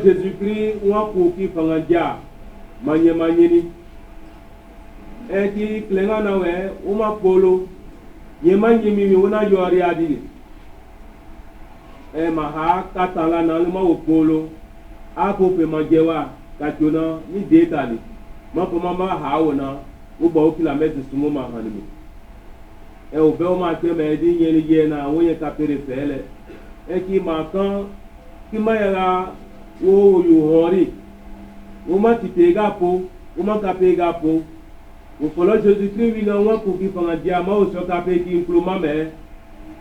Jésus-Christ, ou qui fangadia, manye et qui clenganawe, ou ma polo, yemanyimi, ou na yori adi. E maha, katala na luma o polo, a pope manjewa, katuna, ni detali. Ma mama haona, ou ba o kilomètre sumo ma hanimi. E o bel ma teme di yena, ou ye kapere fele, e ki makan, ki mayela. Oh, you hurry. Woman to pay gapo, woman can pay gapo. Ou follow Jésus-Christ, we know one cookie from a diamond, or so can pay him to mamma, and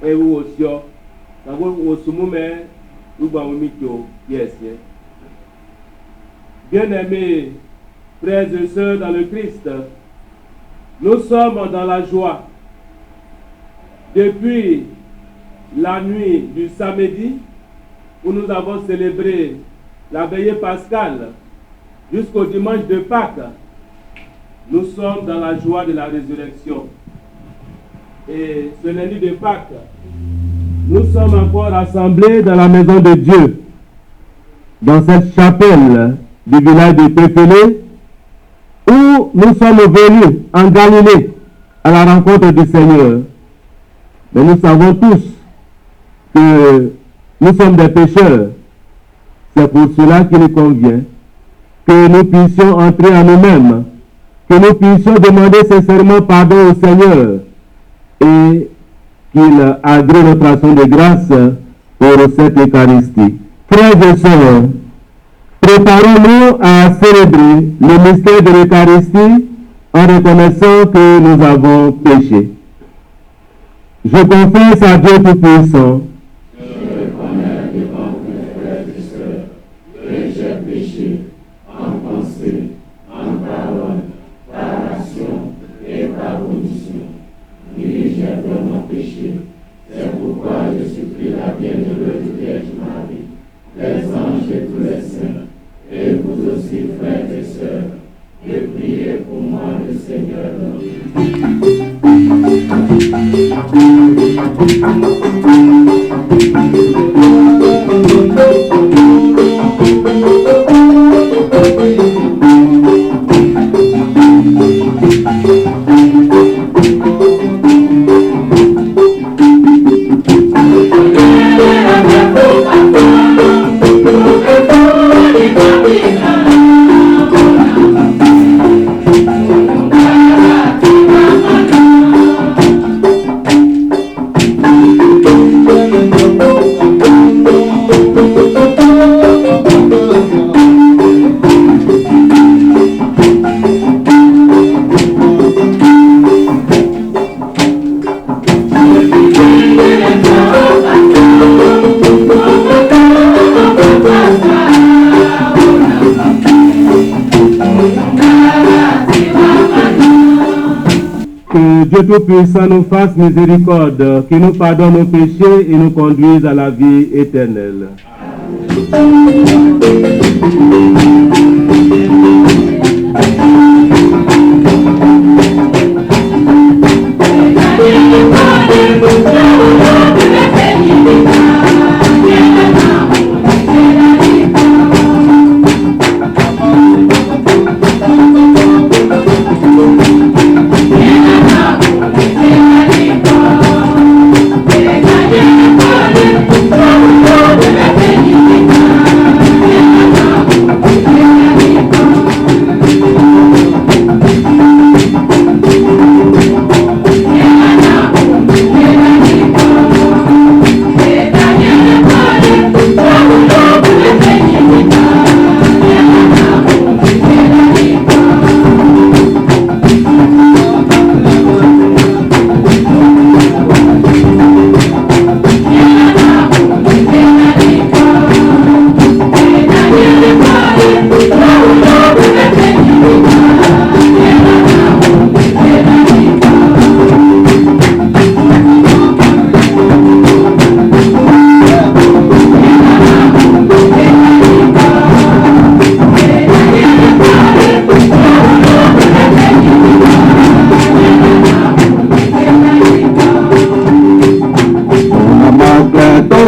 we was your. And what was Sumume, we will meet you. Yes, yes. Bien-aimés, frères et sœurs dans le Christ, nous sommes dans la joie. Depuis la nuit du samedi, où nous avons célébré la veillée pascale jusqu'au dimanche de Pâques, nous sommes dans la joie de la résurrection. Et ce lundi de Pâques, nous sommes encore rassemblés dans la maison de Dieu, dans cette chapelle du village de Pépélé, où nous sommes venus en Galilée à la rencontre du Seigneur. Mais nous savons tous que nous sommes des pécheurs. C'est pour cela qu'il nous convient que nous puissions entrer en nous-mêmes, que nous puissions demander sincèrement pardon au Seigneur et qu'il agrée notre action de grâce pour cette Eucharistie. Frères et sœurs, préparons-nous à célébrer le mystère de l'Eucharistie en reconnaissant que nous avons péché. Je confesse à Dieu Tout-Puissant c'est pourquoi je supplie la bienheureuse Vierge Marie, les anges et tous les saints, et vous aussi, frères et sœurs, de prier pour moi, le Seigneur. Dieu Tout-Puissant nous fasse miséricorde, qui nous pardonne nos péchés et nous conduise à la vie éternelle.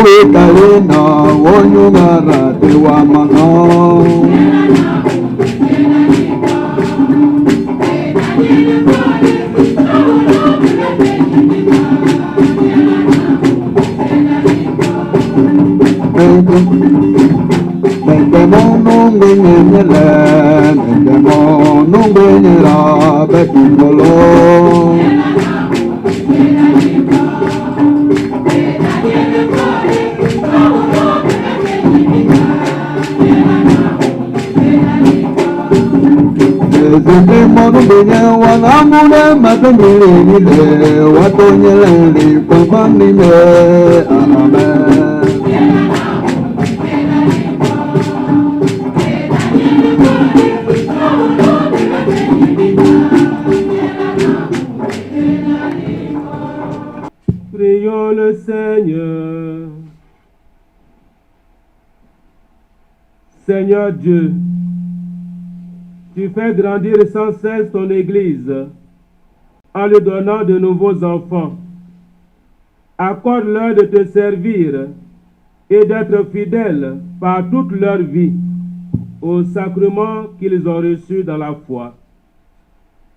we kalina wonyungara te wa mano. Prions le Seigneur. Seigneur Dieu, tu fais grandir sans cesse ton Église en lui donnant de nouveaux enfants. Accorde-leur de te servir et d'être fidèles par toute leur vie au sacrement qu'ils ont reçu dans la foi.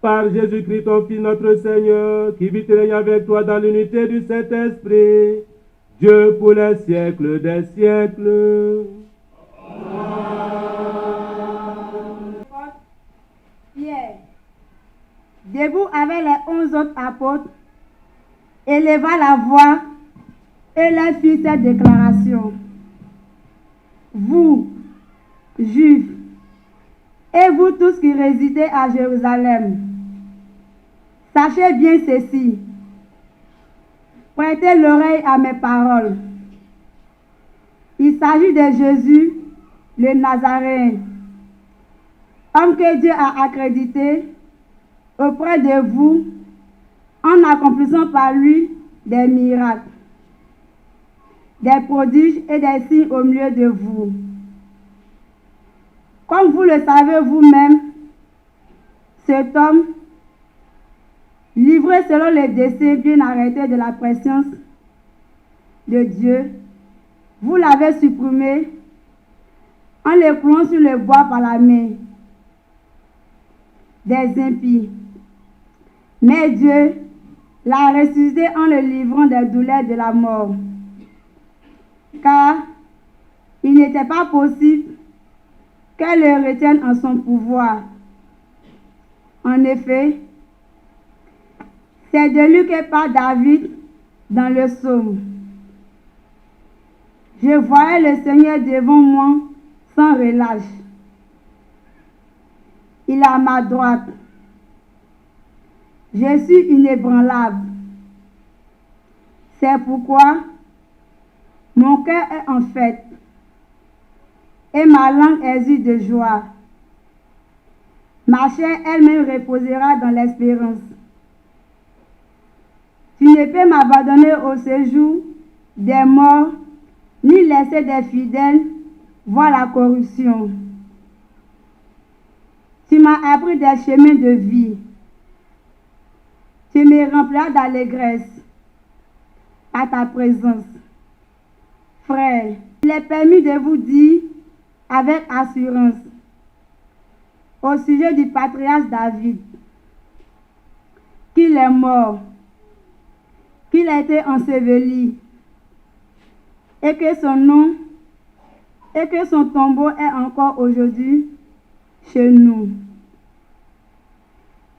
Par Jésus-Christ, ton Fils, notre Seigneur, qui vit et règne avec toi dans l'unité du Saint-Esprit, Dieu pour les siècles des siècles. Pierre, debout avec les 11 autres apôtres, éleva la voix et leur fit cette déclaration. Vous, Juifs, et vous tous qui résidez à Jérusalem, sachez bien ceci. Prêtez l'oreille à mes paroles. Il s'agit de Jésus, le Nazaréen, homme que Dieu a accrédité auprès de vous en accomplissant par lui des miracles, des prodiges et des signes au milieu de vous. Comme vous le savez vous-même, cet homme, livré selon les desseins bien arrêtés de la préscience de Dieu, vous l'avez supprimé en le clouant sur le bois par la main des impies. Mais Dieu l'a ressuscité en le livrant des douleurs de la mort, car il n'était pas possible qu'elle le retienne en son pouvoir. En effet, c'est de lui que parle David dans le psaume. Je voyais le Seigneur devant moi sans relâche. Il est à ma droite. Je suis inébranlable. C'est pourquoi mon cœur est en fête et ma langue exulte de joie. Ma chair elle-même reposera dans l'espérance. Tu ne peux m'abandonner au séjour des morts, ni laisser des fidèles voir la corruption. Tu m'as appris des chemins de vie. Tu me rempliras d'allégresse à ta présence. Frère, il est permis de vous dire avec assurance au sujet du patriarche David qu'il est mort, qu'il a été enseveli et que son nom et que son tombeau est encore aujourd'hui chez nous.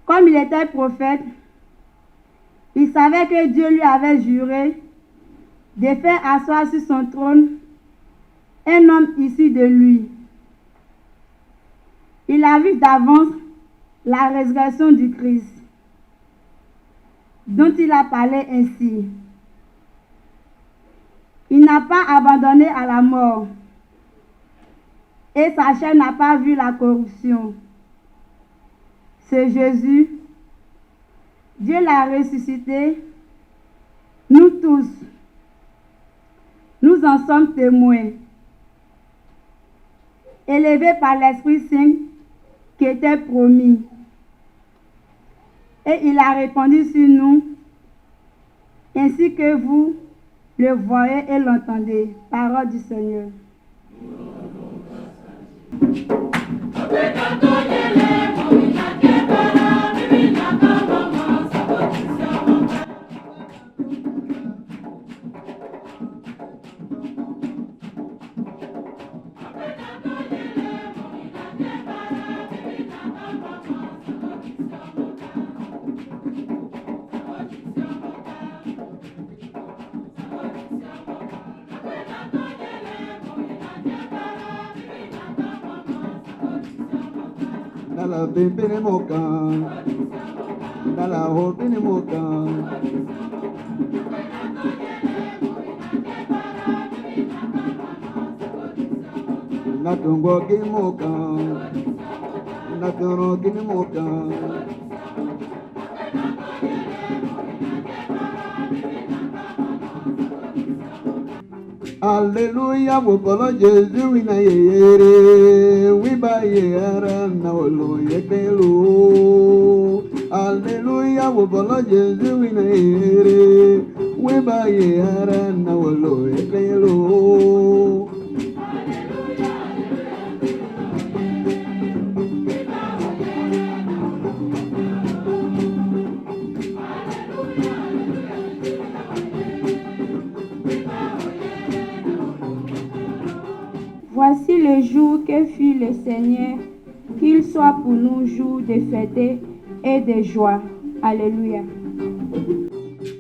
Comme il était prophète, il savait que Dieu lui avait juré de faire asseoir sur son trône un homme issu de lui. Il a vu d'avance la résurrection du Christ, dont il a parlé ainsi. Il n'a pas abandonné à la mort, et sa chair n'a pas vu la corruption. C'est Jésus, Dieu l'a ressuscité. Nous tous, nous en sommes témoins. Élevés par l'Esprit Saint qui était promis. Et il a répandu sur nous, ainsi que vous, le voyez et l'entendez. Parole du Seigneur. Dala pimpini moka, dala hopini moka. Natungo kini moka, naturo kini moka. Alléluia, vous parlez Jésus, oui, na yere, oui, ba yere, na olo yekelo. Alléluia, vous parlez Jésus, oui, na yere, oui, ba yere, na olo yekelo. Voici le jour que fit le Seigneur, qu'il soit pour nous jour de fête et de joie. Alléluia.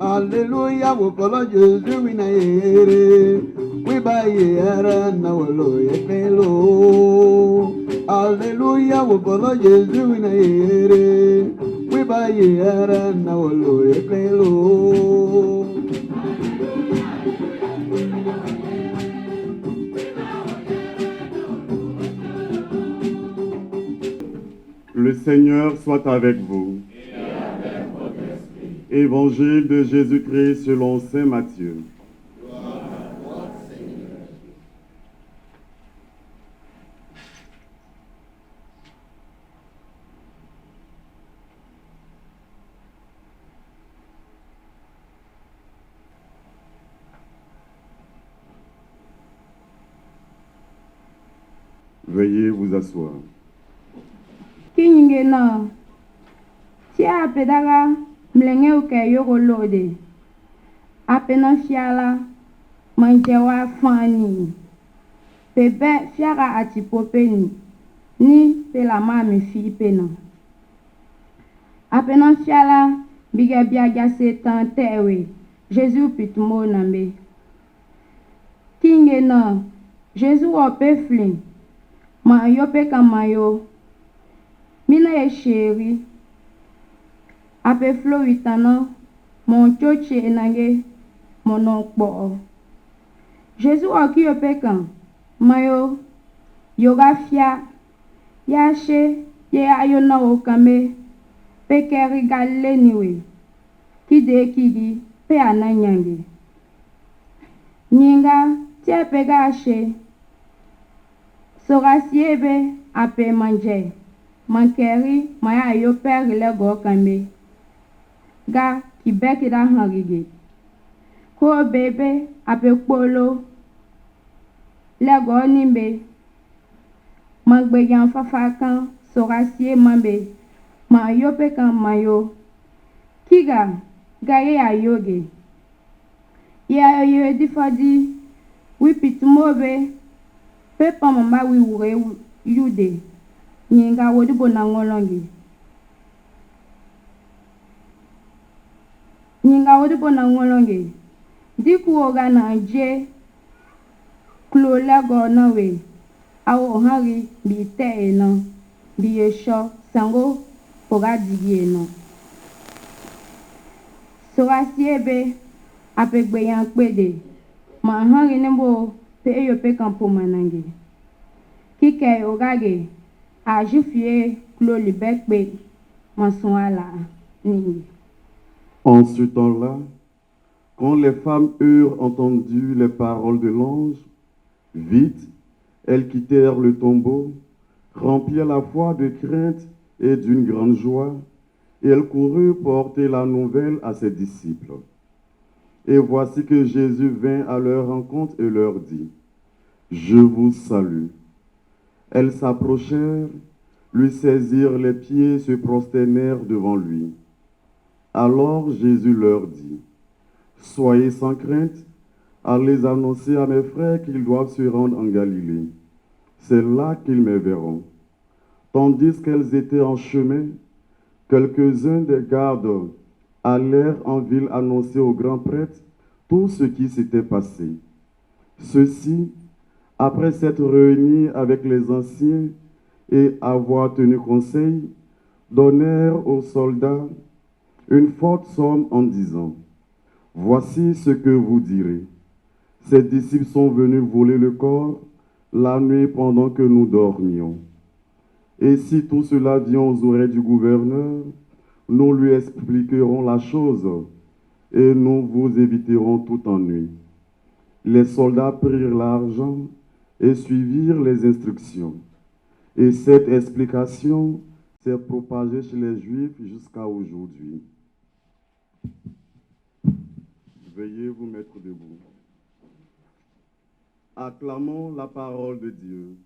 Alléluia, vous parlez Jésus, oui, na yere, oui, ba yere, na olo yekelo. Alléluia, vous parlez Jésus, oui, na yere, oui, ba yere, na olo yekelo. Le Seigneur soit avec vous. Évangile de Jésus-Christ selon saint Matthieu. Veuillez vous asseoir. Kinyingena, tia apedaga mlenge uke yogolode. Apena fiala, manjewa fani. Pebe fiara atipopeni, ni pela mami fi pena. Apena fiala, biga biaga setan tewe, Jésus pitmo nambe. Kingena, Jésus ope flin, ma yope kamayo. Mina ye chéri, ape flo witana, mon choche enage, mon onkpo. Jésus oki yo pekan, mayo, yoga fia, yache, ye ayona okame, pekeri galeniwe, kide kidi, pe ananyange. Nyinga, tie pega ashe, sorasiebe, ape manje. Mankeri maya yo père le go kambe ga ki beki da hangige ko bebe ape polo le go nimbe mangbe yan fafa kan sorasie mambe ma yo pe kan mayo kiga ga ye ayoge ya yo difadi wi pitmobe pe pa mama wi wure yude Nyinga wodi bona ngolongi. Nyinga wodi bona ngolongi. Diku oga na je klo lego na we. Awo hari bi te eno. Bi esho sango oga digi eno. Sora siebe apegbe yan pede. Ma hari nembo pe eyo pe kampo manangi. Kike ogage. En ce temps-là, quand les femmes eurent entendu les paroles de l'ange, vite, elles quittèrent le tombeau, remplies à la fois de crainte et d'une grande joie, et elles coururent porter la nouvelle à ses disciples. Et voici que Jésus vint à leur rencontre et leur dit, « Je vous salue. » Elles s'approchèrent, lui saisirent les pieds et se prosternèrent devant lui. Alors Jésus leur dit, « Soyez sans crainte, allez annoncer à mes frères qu'ils doivent se rendre en Galilée. C'est là qu'ils me verront. » Tandis qu'elles étaient en chemin, quelques-uns des gardes allèrent en ville annoncer au grand prêtre tout ce qui s'était passé. Ceux-ci, après s'être réunis avec les anciens et avoir tenu conseil, donnèrent aux soldats une forte somme en disant, « Voici ce que vous direz. Ces disciples sont venus voler le corps la nuit pendant que nous dormions. Et si tout cela vient aux oreilles du gouverneur, nous lui expliquerons la chose et nous vous éviterons tout ennui. » Les soldats prirent l'argent et suivirent les instructions. Et cette explication s'est propagée chez les Juifs jusqu'à aujourd'hui. Veuillez vous mettre debout. Acclamons la parole de Dieu.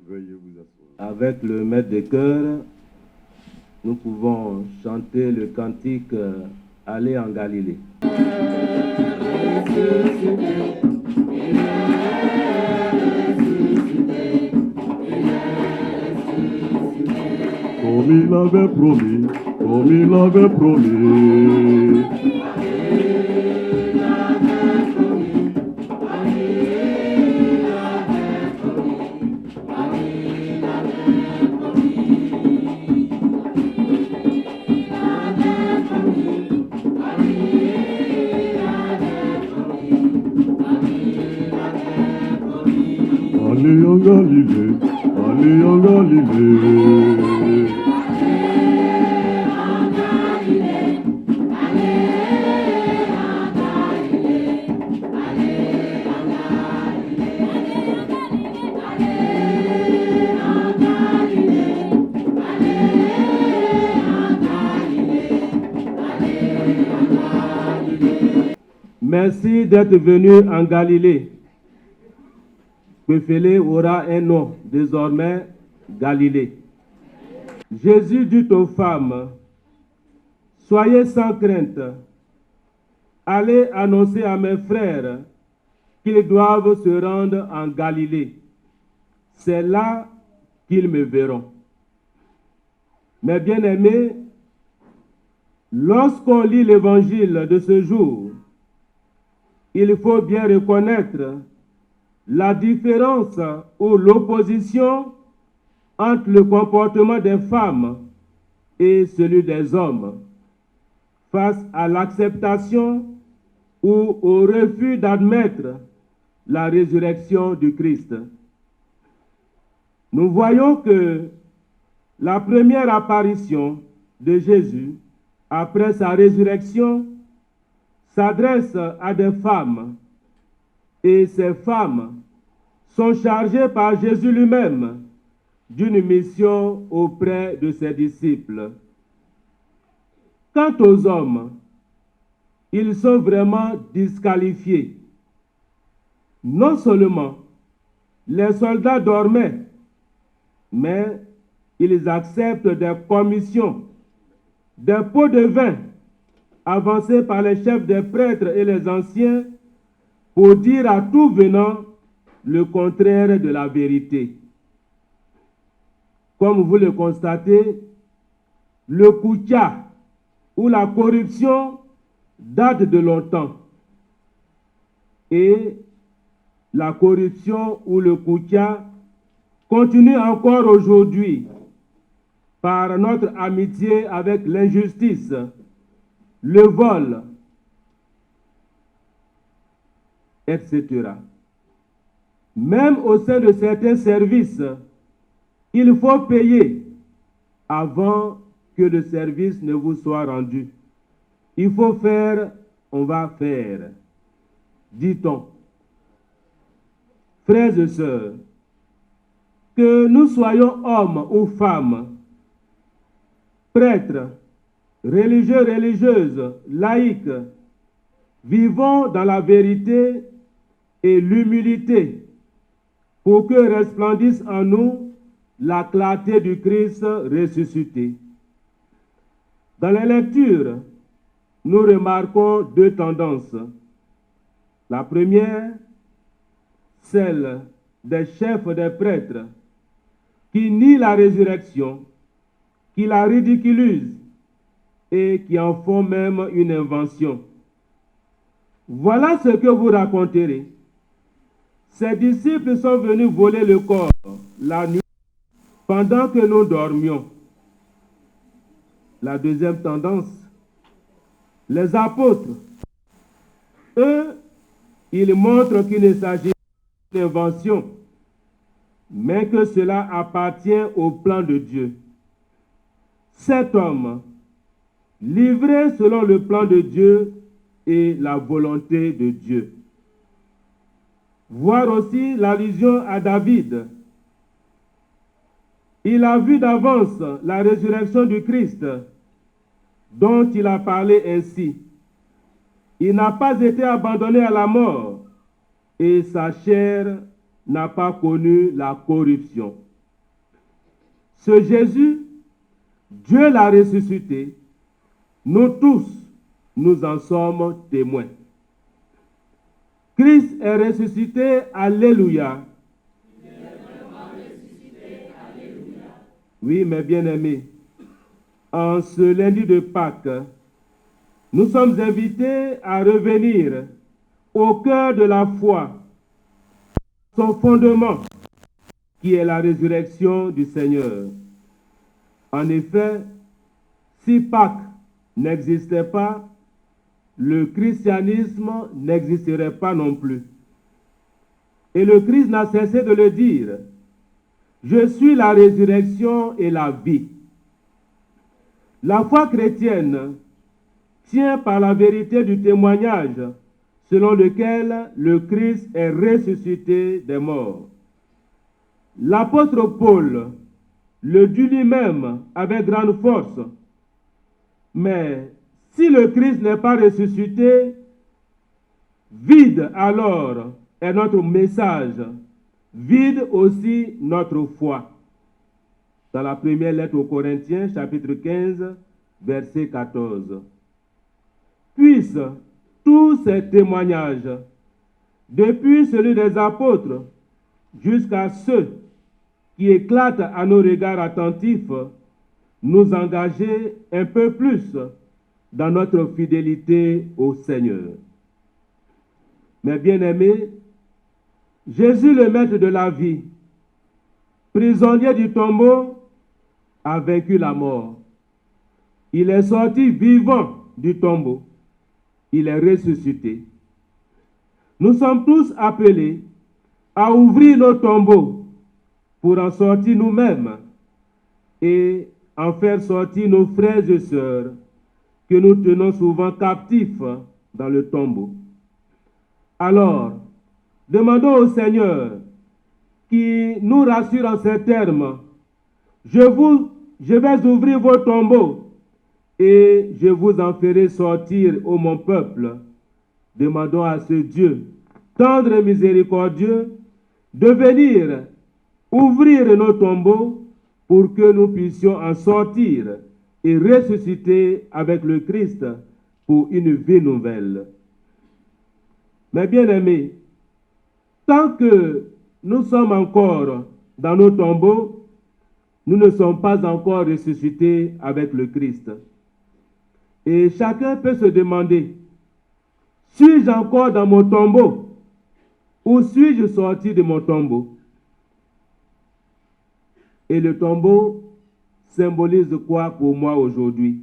Veuillez vous asseoir. Avec le maître de chœur, nous pouvons chanter le cantique « Aller en Galilée ». Comme il avait promis, comme il avait promis. Allez en Galilée, allez en Galilée. Merci d'être venu en Galilée. Péphélé aura un nom, désormais Galilée. Jésus dit aux femmes, « Soyez sans crainte, allez annoncer à mes frères qu'ils doivent se rendre en Galilée. C'est là qu'ils me verront. » Mes bien-aimés, lorsqu'on lit l'évangile de ce jour, il faut bien reconnaître la différence ou l'opposition entre le comportement des femmes et celui des hommes face à l'acceptation ou au refus d'admettre la résurrection du Christ. Nous voyons que la première apparition de Jésus après sa résurrection s'adresse à des femmes, et ces femmes sont chargées par Jésus lui-même d'une mission auprès de ses disciples. Quant aux hommes, ils sont vraiment disqualifiés. Non seulement les soldats dormaient, mais ils acceptent des commissions, des pots de vin avancés par les chefs des prêtres et les anciens pour dire à tout venant le contraire de la vérité. Comme vous le constatez, le koutia ou la corruption date de longtemps. Et la corruption ou le koutia continue encore aujourd'hui par notre amitié avec l'injustice, le vol, etc. Même au sein de certains services, il faut payer avant que le service ne vous soit rendu. Il faut faire, on va faire, dit-on. Frères et sœurs, que nous soyons hommes ou femmes, prêtres, religieux, religieuses, laïcs, vivons dans la vérité et l'humilité pour que resplendisse en nous la clarté du Christ ressuscité. Dans les lectures, nous remarquons deux tendances. La première, celle des chefs des prêtres qui nient la résurrection, qui la ridiculisent et qui en font même une invention. Voilà ce que vous raconterez. Ces disciples sont venus voler le corps la nuit pendant que nous dormions. La deuxième tendance, les apôtres, eux, ils montrent qu'il ne s'agit pas d'une invention, mais que cela appartient au plan de Dieu. Cet homme, livré selon le plan de Dieu et la volonté de Dieu. Voir aussi l'allusion à David. Il a vu d'avance la résurrection du Christ, dont il a parlé ainsi. Il n'a pas été abandonné à la mort, et sa chair n'a pas connu la corruption. Ce Jésus, Dieu l'a ressuscité. Nous tous, nous en sommes témoins. Christ est ressuscité, alléluia. Oui, mes bien-aimés, en ce lundi de Pâques, nous sommes invités à revenir au cœur de la foi, son fondement, qui est la résurrection du Seigneur. En effet, si Pâques n'existait pas, le christianisme n'existerait pas non plus. Et le Christ n'a cessé de le dire. Je suis la résurrection et la vie. La foi chrétienne tient par la vérité du témoignage selon lequel le Christ est ressuscité des morts. L'apôtre Paul le dit lui-même avec grande force. Mais si le Christ n'est pas ressuscité, vide alors est notre message, vide aussi notre foi. Dans la première lettre aux Corinthiens, chapitre 15, verset 14. Puissent tous ces témoignages, depuis celui des apôtres jusqu'à ceux qui éclatent à nos regards attentifs, nous engager un peu plus dans notre fidélité au Seigneur. Mes bien-aimés, Jésus, le maître de la vie, prisonnier du tombeau, a vaincu la mort. Il est sorti vivant du tombeau. Il est ressuscité. Nous sommes tous appelés à ouvrir nos tombeaux pour en sortir nous-mêmes et en faire sortir nos frères et sœurs que nous tenons souvent captifs dans le tombeau. Alors, demandons au Seigneur qui nous rassure en ces termes. Je vais ouvrir vos tombeaux et je vous en ferai sortir, ô mon peuple. Demandons à ce Dieu, tendre et miséricordieux, de venir ouvrir nos tombeaux pour que nous puissions en sortir et ressusciter avec le Christ pour une vie nouvelle. Mes bien-aimés, tant que nous sommes encore dans nos tombeaux, nous ne sommes pas encore ressuscités avec le Christ. Et chacun peut se demander, suis-je encore dans mon tombeau ou suis-je sorti de mon tombeau? Et le tombeau symbolise quoi pour moi aujourd'hui?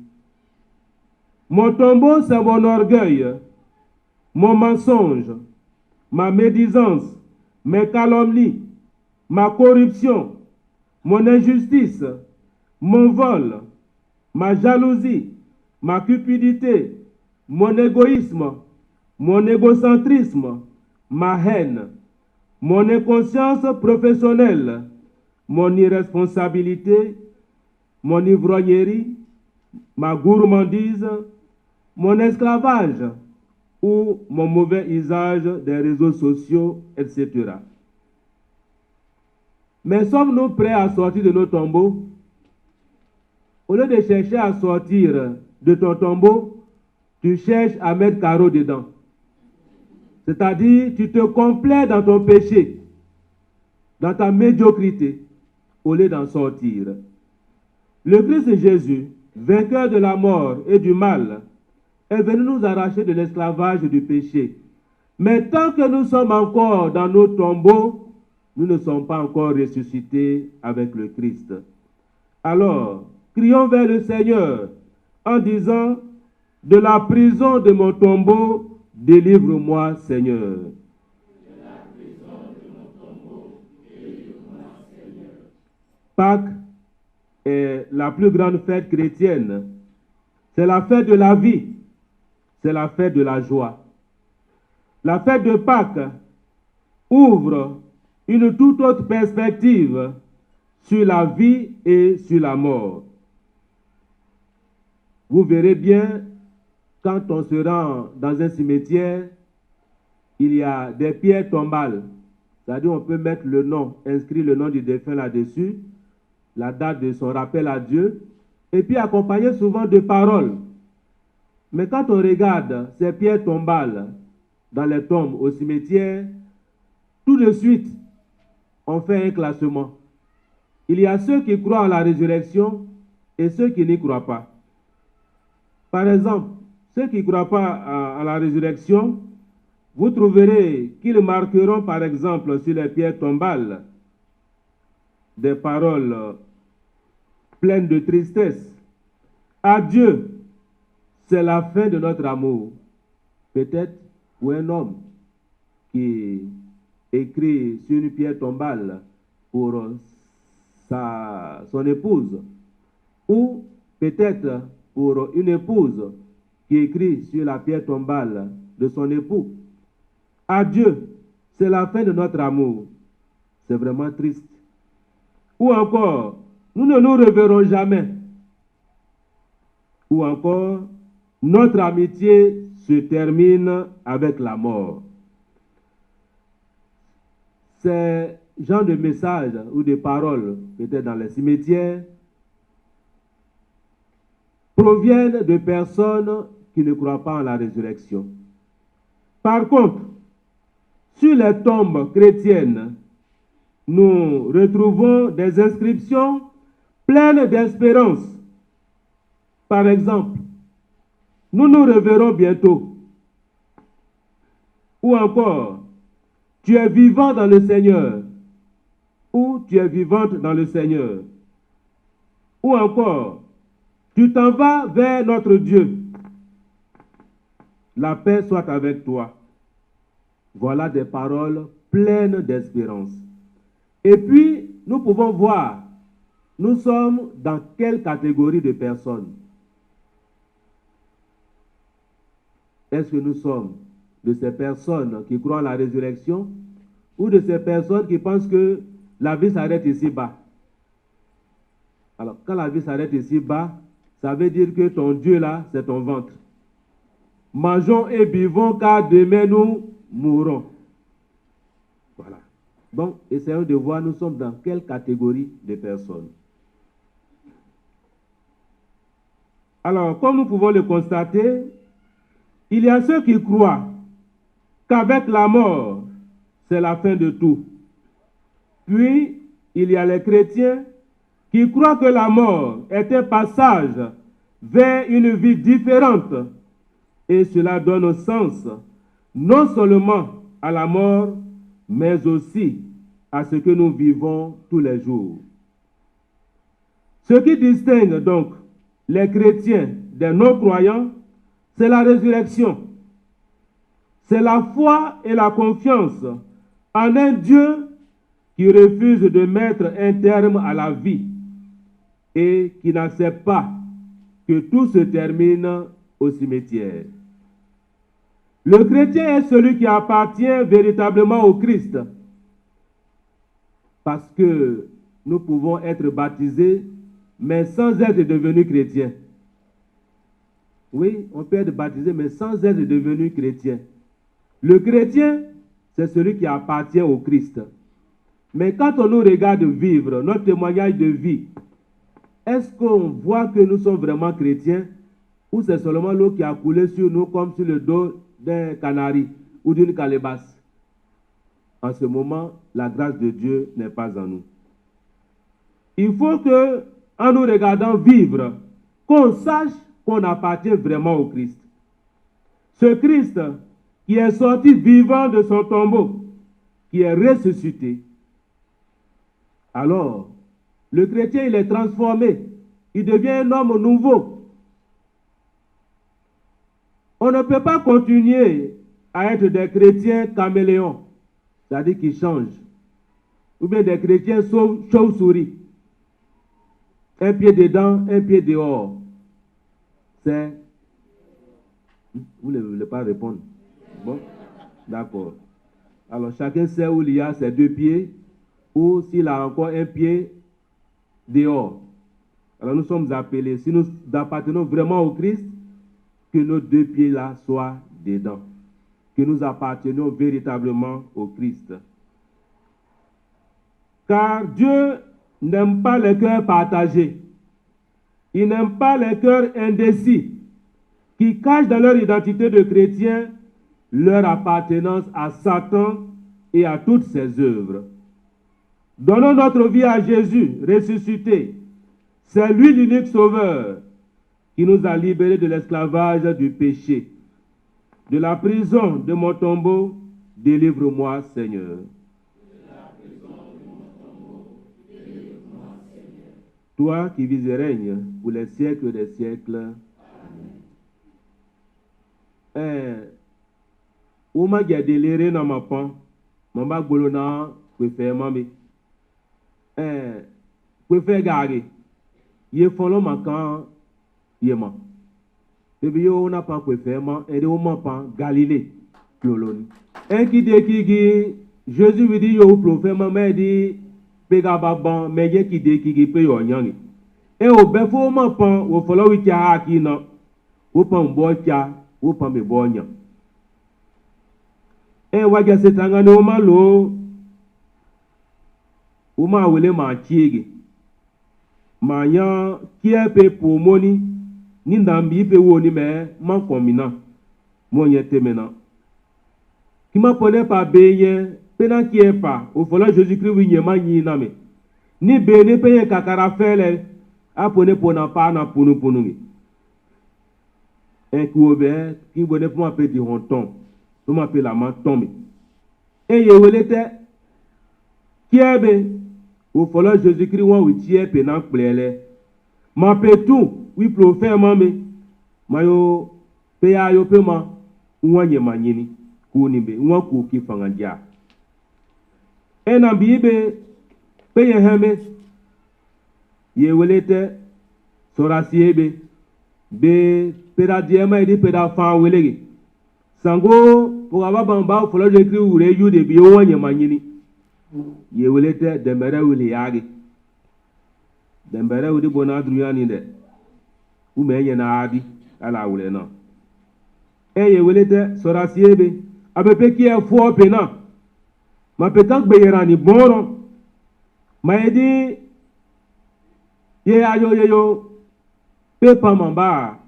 Mon tombeau, c'est mon orgueil, mon mensonge, ma médisance, mes calomnies, ma corruption, mon injustice, mon vol, ma jalousie, ma cupidité, mon égoïsme, mon égocentrisme, ma haine, mon inconscience professionnelle, mon irresponsabilité, mon ivrognerie, ma gourmandise, mon esclavage ou mon mauvais usage des réseaux sociaux, etc. Mais sommes-nous prêts à sortir de nos tombeaux? Au lieu de chercher à sortir de ton tombeau, tu cherches à mettre carreau dedans. C'est-à-dire, tu te complais dans ton péché, dans ta médiocrité, au lieu d'en sortir. Le Christ Jésus, vainqueur de la mort et du mal, est venu nous arracher de l'esclavage du péché. Mais tant que nous sommes encore dans nos tombeaux, nous ne sommes pas encore ressuscités avec le Christ. Alors, crions vers le Seigneur en disant, de la prison de mon tombeau, délivre-moi, Seigneur. Pâques est la plus grande fête chrétienne. C'est la fête de la vie. C'est la fête de la joie. La fête de Pâques ouvre une toute autre perspective sur la vie et sur la mort. Vous verrez bien, quand on se rend dans un cimetière, il y a des pierres tombales. C'est-à-dire on peut mettre le nom, inscrire le nom du défunt là-dessus, la date de son rappel à Dieu, et puis accompagné souvent de paroles. Mais quand on regarde ces pierres tombales dans les tombes au cimetière, tout de suite, on fait un classement. Il y a ceux qui croient à la résurrection et ceux qui n'y croient pas. Par exemple, ceux qui ne croient pas à la résurrection, vous trouverez qu'ils marqueront par exemple sur les pierres tombales des paroles pleines de tristesse. Adieu, c'est la fin de notre amour. Peut-être pour un homme qui écrit sur une pierre tombale pour son épouse, ou peut-être pour une épouse qui écrit sur la pierre tombale de son époux. Adieu, c'est la fin de notre amour. C'est vraiment triste. Ou encore, nous ne nous reverrons jamais. Ou encore, notre amitié se termine avec la mort. Ces genres de messages ou de paroles, peut-être dans les cimetières, proviennent de personnes qui ne croient pas en la résurrection. Par contre, sur les tombes chrétiennes, nous retrouvons des inscriptions pleines d'espérance. Par exemple, nous nous reverrons bientôt. Ou encore, tu es vivant dans le Seigneur. Ou tu es vivante dans le Seigneur. Ou encore, tu t'en vas vers notre Dieu. La paix soit avec toi. Voilà des paroles pleines d'espérance. Et puis, nous pouvons voir, nous sommes dans quelle catégorie de personnes? Est-ce que nous sommes de ces personnes qui croient en la résurrection ou de ces personnes qui pensent que la vie s'arrête ici-bas? Alors, quand la vie s'arrête ici-bas, ça veut dire que ton Dieu là, c'est ton ventre. Mangeons et buvons car demain nous mourrons. Voilà. Donc, essayons de voir nous sommes dans quelle catégorie de personnes. Alors, comme nous pouvons le constater, il y a ceux qui croient qu'avec la mort, c'est la fin de tout. Puis, il y a les chrétiens qui croient que la mort est un passage vers une vie différente. Et cela donne sens non seulement à la mort, mais aussi à ce que nous vivons tous les jours. Ce qui distingue donc les chrétiens des non-croyants, c'est la résurrection. C'est la foi et la confiance en un Dieu qui refuse de mettre un terme à la vie et qui n'accepte pas que tout se termine au cimetière. Le chrétien est celui qui appartient véritablement au Christ, parce que nous pouvons être baptisés, mais sans être devenus chrétiens. Oui, on peut être baptisé, mais sans être devenu chrétien. Le chrétien, c'est celui qui appartient au Christ. Mais quand on nous regarde vivre, notre témoignage de vie, est-ce qu'on voit que nous sommes vraiment chrétiens ou c'est seulement l'eau qui a coulé sur nous comme sur le dos d'un canari ou d'une calebasse? En ce moment, la grâce de Dieu n'est pas en nous. Il faut que, en nous regardant vivre, qu'on sache qu'on appartient vraiment au Christ. Ce Christ qui est sorti vivant de son tombeau, qui est ressuscité. Alors, le chrétien, il est transformé. Il devient un homme nouveau. On ne peut pas continuer à être des chrétiens caméléons, c'est-à-dire qui changent. Ou bien des chrétiens chauves-souris. Un pied dedans, un pied dehors. C'est... Vous ne voulez pas répondre? Bon, d'accord. Alors, chacun sait où il y a ses deux pieds, ou s'il a encore un pied dehors. Alors, nous sommes appelés, si nous appartenons vraiment au Christ, que nos deux pieds-là soient dedans. Que nous appartenions véritablement au Christ. Car Dieu n'aime pas les cœurs partagés. Il n'aime pas les cœurs indécis qui cachent dans leur identité de chrétien leur appartenance à Satan et à toutes ses œuvres. Donnons notre vie à Jésus ressuscité. C'est lui l'unique sauveur qui nous a libérés de l'esclavage du péché. De la prison de mon tombeau, délivre-moi, Seigneur. Toi qui vis et règnes pour les siècles des siècles. Uma gadelere na mapan, mamba bolona kwefe mami. Kwefe gari. Ye follow makan yema. Ebi yo na pa kwefe ma, ede o mapan Galilée kloloni. Qui dit qui Jésus lui dit yo prophète ma dit pega baban meje qui dit qui pe yo nyangi. E o befo mapan wo follow wi cha akina. Wo pan bo cha, wo pan me bo nyang. Waja setangane uma lo uma wele ma chiege ma ya kiepe pomoni ni ndambi pe woni me ma komina mo ye temena kima pone pa beye pena kiepa o fola Jésus Christ wi nyema nyi na me ni be ne pe kakara fele apone pona pa na punu punu ngi ki obe ki bone po ma pe di honton nous m'appelons la main tombée. Et yewelete kiebe au follow Jésus-Christ wa witie pe na plele. Ma pe tout oui prophète mame mayo pe ya yo pe ma nwanye manyini kunibe nwa ku ki fangadia. E na bibe pe ye heme yewelete sorasiebe be pera diema edi pera fan welege. Sango pour avoir bamba follow Jésus ou reju de bi o wanye manyini yewelete dembere wili yagi dembere wudi bona druyani de u menye na abi ala wule na yewelete sorasiebe abepe ki e fo pena ma petak beyerani bono ma edi ye ayo pepa mamba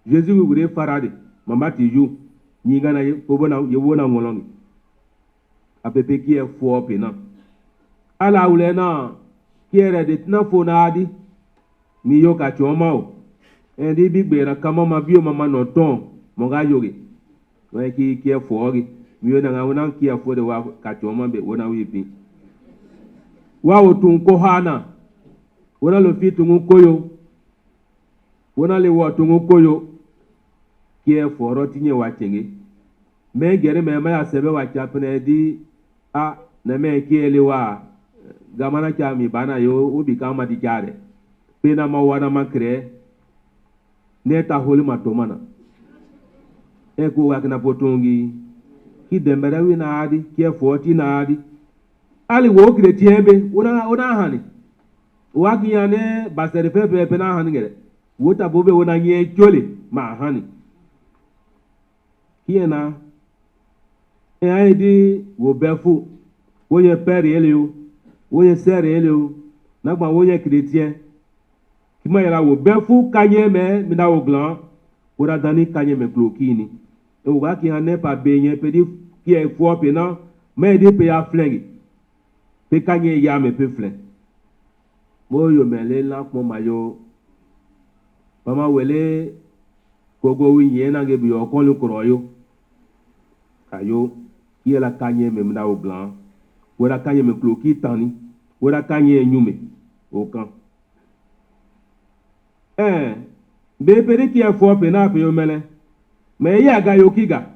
Jésus wure farade mamba ti yu ni gana pobona yewona ngolongi apepe ki e fo pena ala wule na ki ere de na fo na adi mi yo ka choma o endi bigbera kama mabio mama no ton mo ga yoge we ki e fo gi mi yo na ngawona ki e fo de wa ka choma be wona wi bi wa otun ko hana wona lo fi tun koyo wona le wo tun koyo ki e fo ro tinye wa chenge me gere me ma ya sebe wa chapne di a na me ki ele wa gamana cha mi bana yo ubi kama di jare pena ma wana makre ne ta holi matomana e ko wa kana potongi ki dembere wi na adi ki e fo ti na adi ali wo chrétien be ona hani wa ki ya ne basere pepe pe na hani gere wota bobe wona nye chole ma hani kiena di wo befu wo ye père elio wo ye sœur elio na gba wo ye chrétien kima yala wo befu kanye me mina wo glan wo da dani kanye me glokini e wo ga ki hané pa benye pe di ki e fo pe na me di pe ya flengi pe kanye ya me pe flen mo yo mele la po mayo mama wele gogo wi yena ge bi o kon lu kroyo ayo yela kanye me mna o blanc wala kanye me kloki tani wala kanye nyume okan be pere ki afo pe na pe yo mele me ya ga yo kiga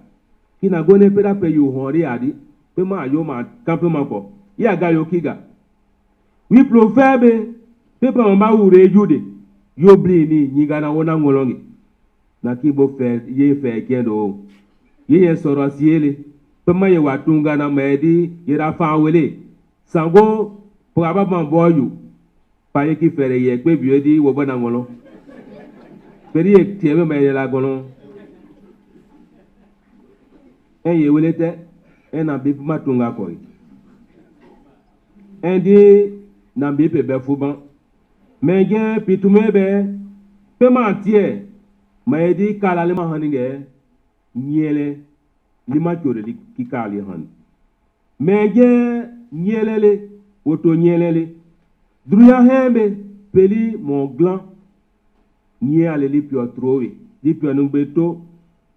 kina gone pera pe yo hori adi pe ma yo ma kampe ma ko ya ga yo kiga wi plo febe pe pa ma wure jude yo bli ni nyiga na wona ngolongi na kibo fe ye fe kendo ye soro siele pe ma ye watunga na medi yera fa wele sango po aba ban boyu pa ye ki fere ye pe bi odi wo bona ngolo peri ye tiebe me ye la golo ye welete na bi ma tunga ko endi na bi pe be fuban mengen pitumebe pe ma tie medi kala le ma haninge nyele lima chore li kikali han mengen nyelele oto nyelele druya hembe peli mon glan nyele li pio trowe li pio nungbeto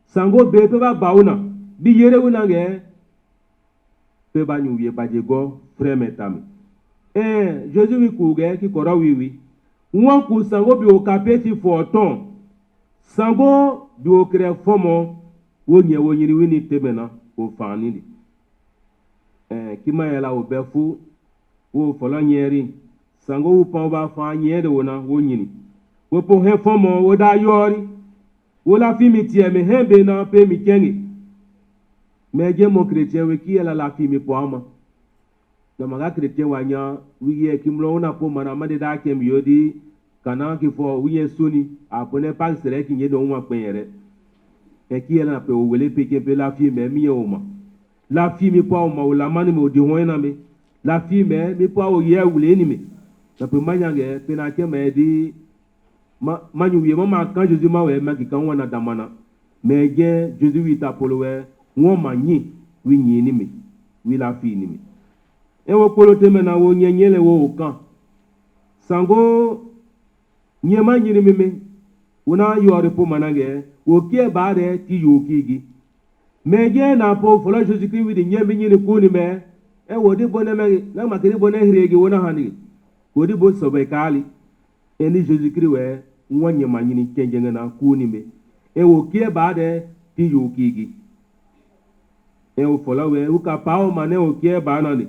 sango be pe ba bauna bi yere wona ge pe ba nyu ye ba jego fremetami Jésus wi kuge ki kora wiwi won ku sango bi o kapeti forton sango bi o kre fomo wo nyiri wini temena o fani ni kima yala o befu wo folo nyeri sango wo pa ba fa nyere wona wo nyini wo po he fomo wo da yori wo la fi mi tie me hembe na pe mi kengi meje mo chrétien we ki yala la fi mi po ama na maga chrétien wanya wiye kimlo na po mana made da kem yodi kana ki fo wiye suni apone pas sere ki nyedo nwa penyere e ki yala na pe o wele pe ke pe la fi me mi o ma la fi mi po ma o la mani mo di hoina me la fi me mi po o ye wule ni me na pe manyange pe na ke me di manyu wiye ma kan Jésus ma we ma ki kan wana damana me ge Jésus wi ta polowe won ma nyi wi nyi ni me wi la fi ni me ewo polo teme na wo nyenyele wo kan sango nyema nyiri meme una yori po manange wo kie bare ti yokigi meje na po folo Jésus Christ wi nyembi nyiri kuni me wo di bone me na makiri bone hiregi wona hani wo di bo sobe kali eni Jésus Christ we wonye manyini kenjenge na kuni me wo kie bare ti yokigi wo folo we uka pao mane wo kie ba ni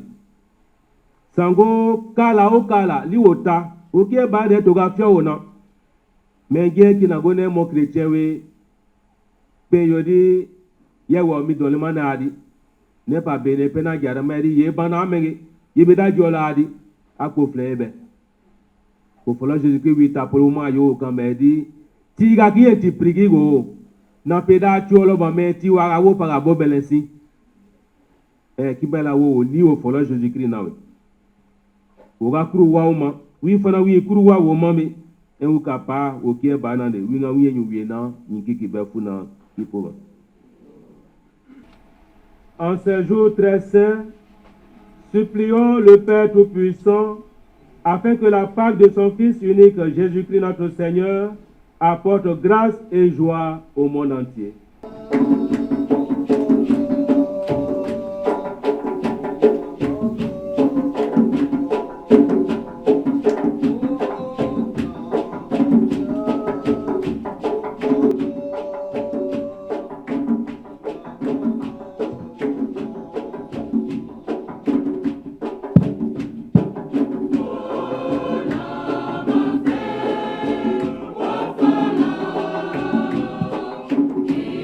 sango kala o kala liwota okie ba de to ga fio wona menje ki na gone mo chrétien we pe yodi ye wo mi dole manadi ne pa bene pe na jara meri ye bana menge ye be da jola adi akpo flebe ko fola Jésus ki wi ta polo ma yo kan medi ti ga ki e ti prigi go na pe da cholo ba me ti wa wo pa ga bo belensi ki bela wo ni o fola Jésus Christ na we oga kuru wa uma wi fana wi kuru wa wo mami en ka pa o ke ba na de wi nga wi enyu wi na nkiki be fu na ipo. En ces jours très saints, supplions le Père Tout-Puissant afin que la Pâque de son Fils unique Jésus-Christ notre Seigneur apporte grâce et joie au monde entier. Yeah.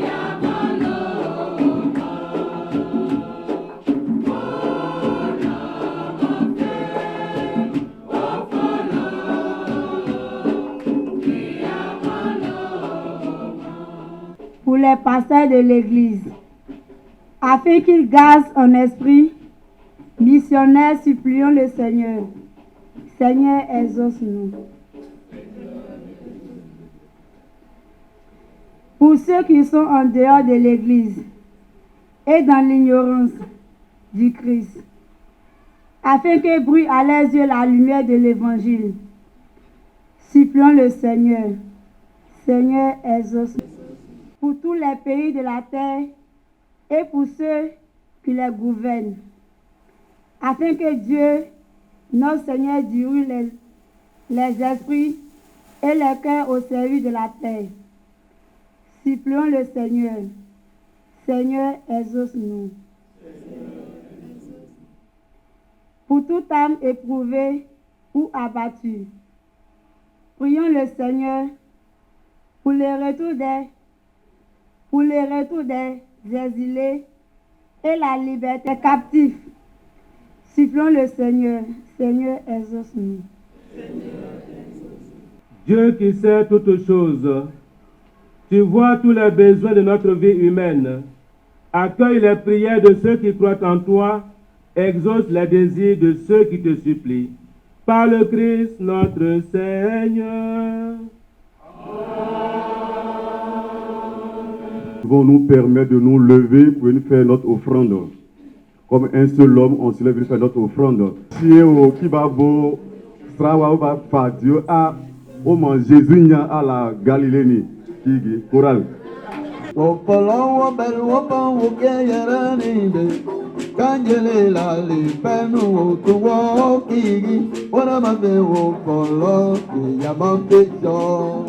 les pasteurs de l'Église, afin qu'ils gardent un esprit missionnaire, supplions le Seigneur. Seigneur, exauce-nous. Pour ceux qui sont en dehors de l'Église et dans l'ignorance du Christ, afin que brille à leurs yeux la lumière de l'Évangile, supplions le Seigneur. Seigneur, exauce-nous. Pour tous les pays de la terre et pour ceux qui les gouvernent, afin que Dieu, notre Seigneur, dirige les esprits et les cœurs au service de la terre. Supplions le Seigneur. Seigneur, exauce-nous. Pour toute âme éprouvée ou abattue, prions le Seigneur pour le retour des exilés et la liberté des captifs. Supplions le Seigneur. Seigneur, exauce-nous. Dieu qui sait toutes choses, tu vois tous les besoins de notre vie humaine. Accueille les prières de ceux qui croient en toi, exauce les désirs de ceux qui te supplient. Par le Christ notre Seigneur. Vont nous permettre de nous lever pour nous faire notre offrande. Comme un seul homme, on se lève pour faire notre offrande. Si au Kibabo, Strawa va faire Dieu à au Jésus à la Galilée, qui chorale. Wopolo bel wopo wogeyerani de kanjele la le penu to wokigi ora mabe wopolo ya mambe jo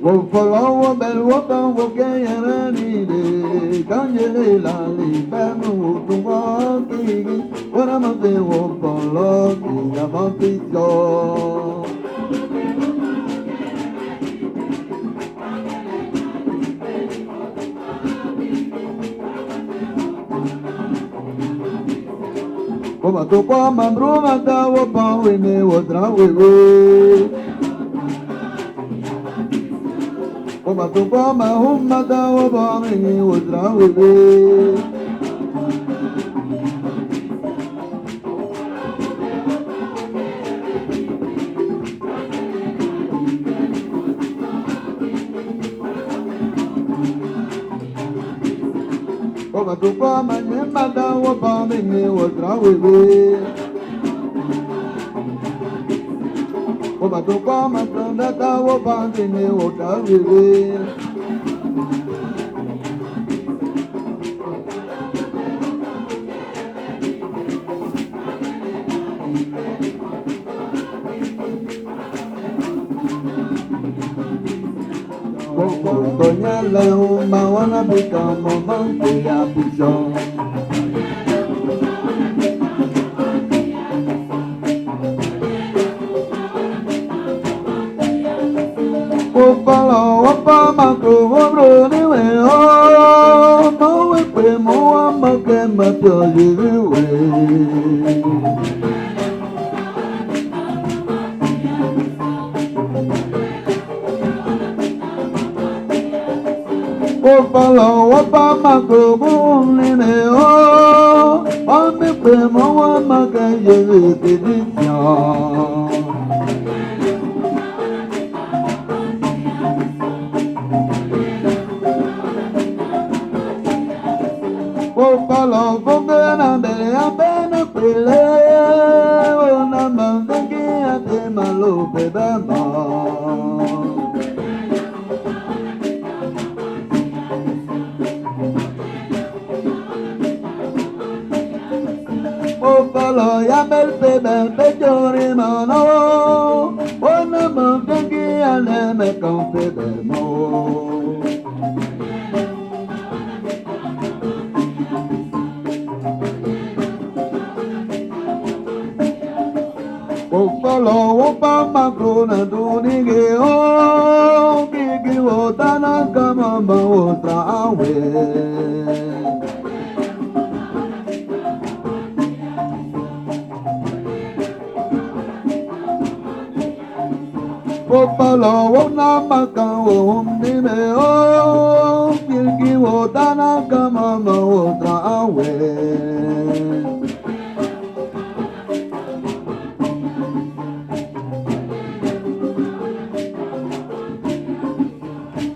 Wopolo bel wopo wogeyerani de kanjele la le penu to wokigi ora mabe wopolo ya mambe jo Oma to kwa mamro mata wopa wene wodra wewe Oma to kwa mahumma da wopa wene wodra wewe Oma to kwa mahumma da wopa wene wodra wewe Oma to kwa mahumma da wopa wene wodra wewe Doña Leuma wanna become a monkey happy song. Opala opa mako wabro ni we ho mo we pe mo amake mapyo we. Opala opa mako ni me ho ame pe mo amake we. Opala vogana bele abena pele ona mandengi ate malo bebama Opala ya bel bebe bejori mano ona mandengi ane me kampe bemo Opala opa makrona dunige o kiki otana kama ma otra awe Wopalo wona maka wonime o Kirki wotana kama wotra awe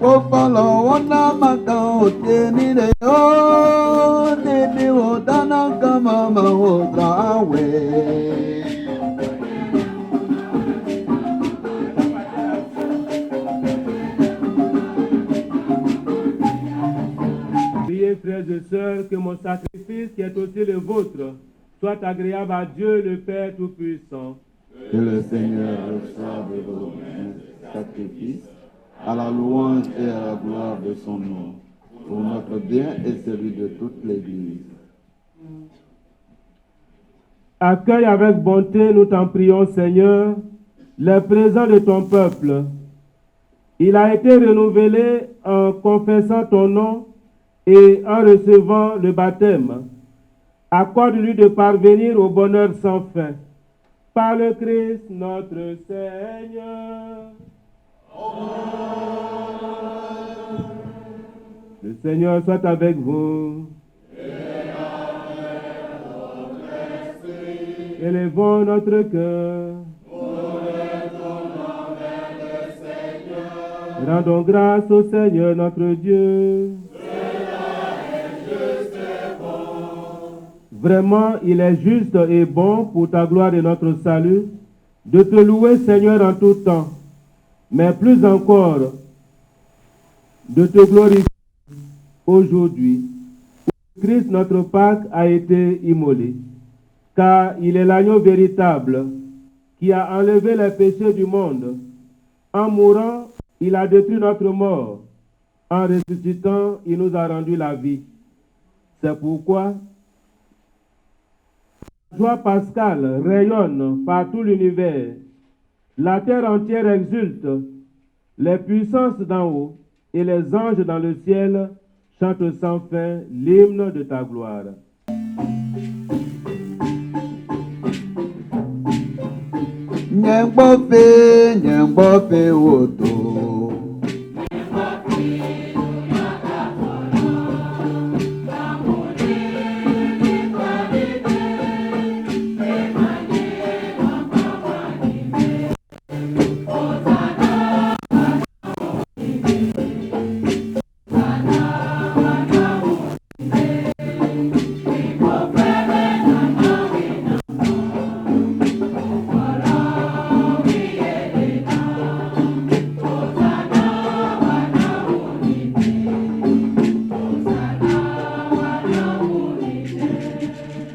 Wopalo wona maka oteni de o Nini wotana kama wotra awe Priez, frères et sœurs, que mon sacrifice, qui est aussi le vôtre, soit agréable à Dieu le Père Tout-Puissant. Que le Seigneur reçoive de vos mains sacrifice à la louange et à la gloire de son nom, pour notre bien et celui de toute l'Église. Accueille avec bonté, nous t'en prions, Seigneur, les présents de ton peuple. Il a été renouvelé en confessant ton nom et en recevant le baptême. Accorde-lui de parvenir au bonheur sans fin. Par le Christ notre Seigneur. Le Seigneur soit avec vous. Élevons notre cœur. Rendons grâce au Seigneur notre Dieu. Vraiment, il est juste et bon pour ta gloire et notre salut de te louer, Seigneur, en tout temps, mais plus encore de te glorifier aujourd'hui, où Christ, notre Pâque, a été immolé, car il est l'agneau véritable qui a enlevé les péchés du monde. En mourant, il a détruit notre mort. En ressuscitant, il nous a rendu la vie. C'est pourquoi la joie pascale rayonne par tout l'univers. La terre entière exulte. Les puissances d'en haut et les anges dans le ciel chantent sans fin l'hymne de ta gloire. Nyembope woto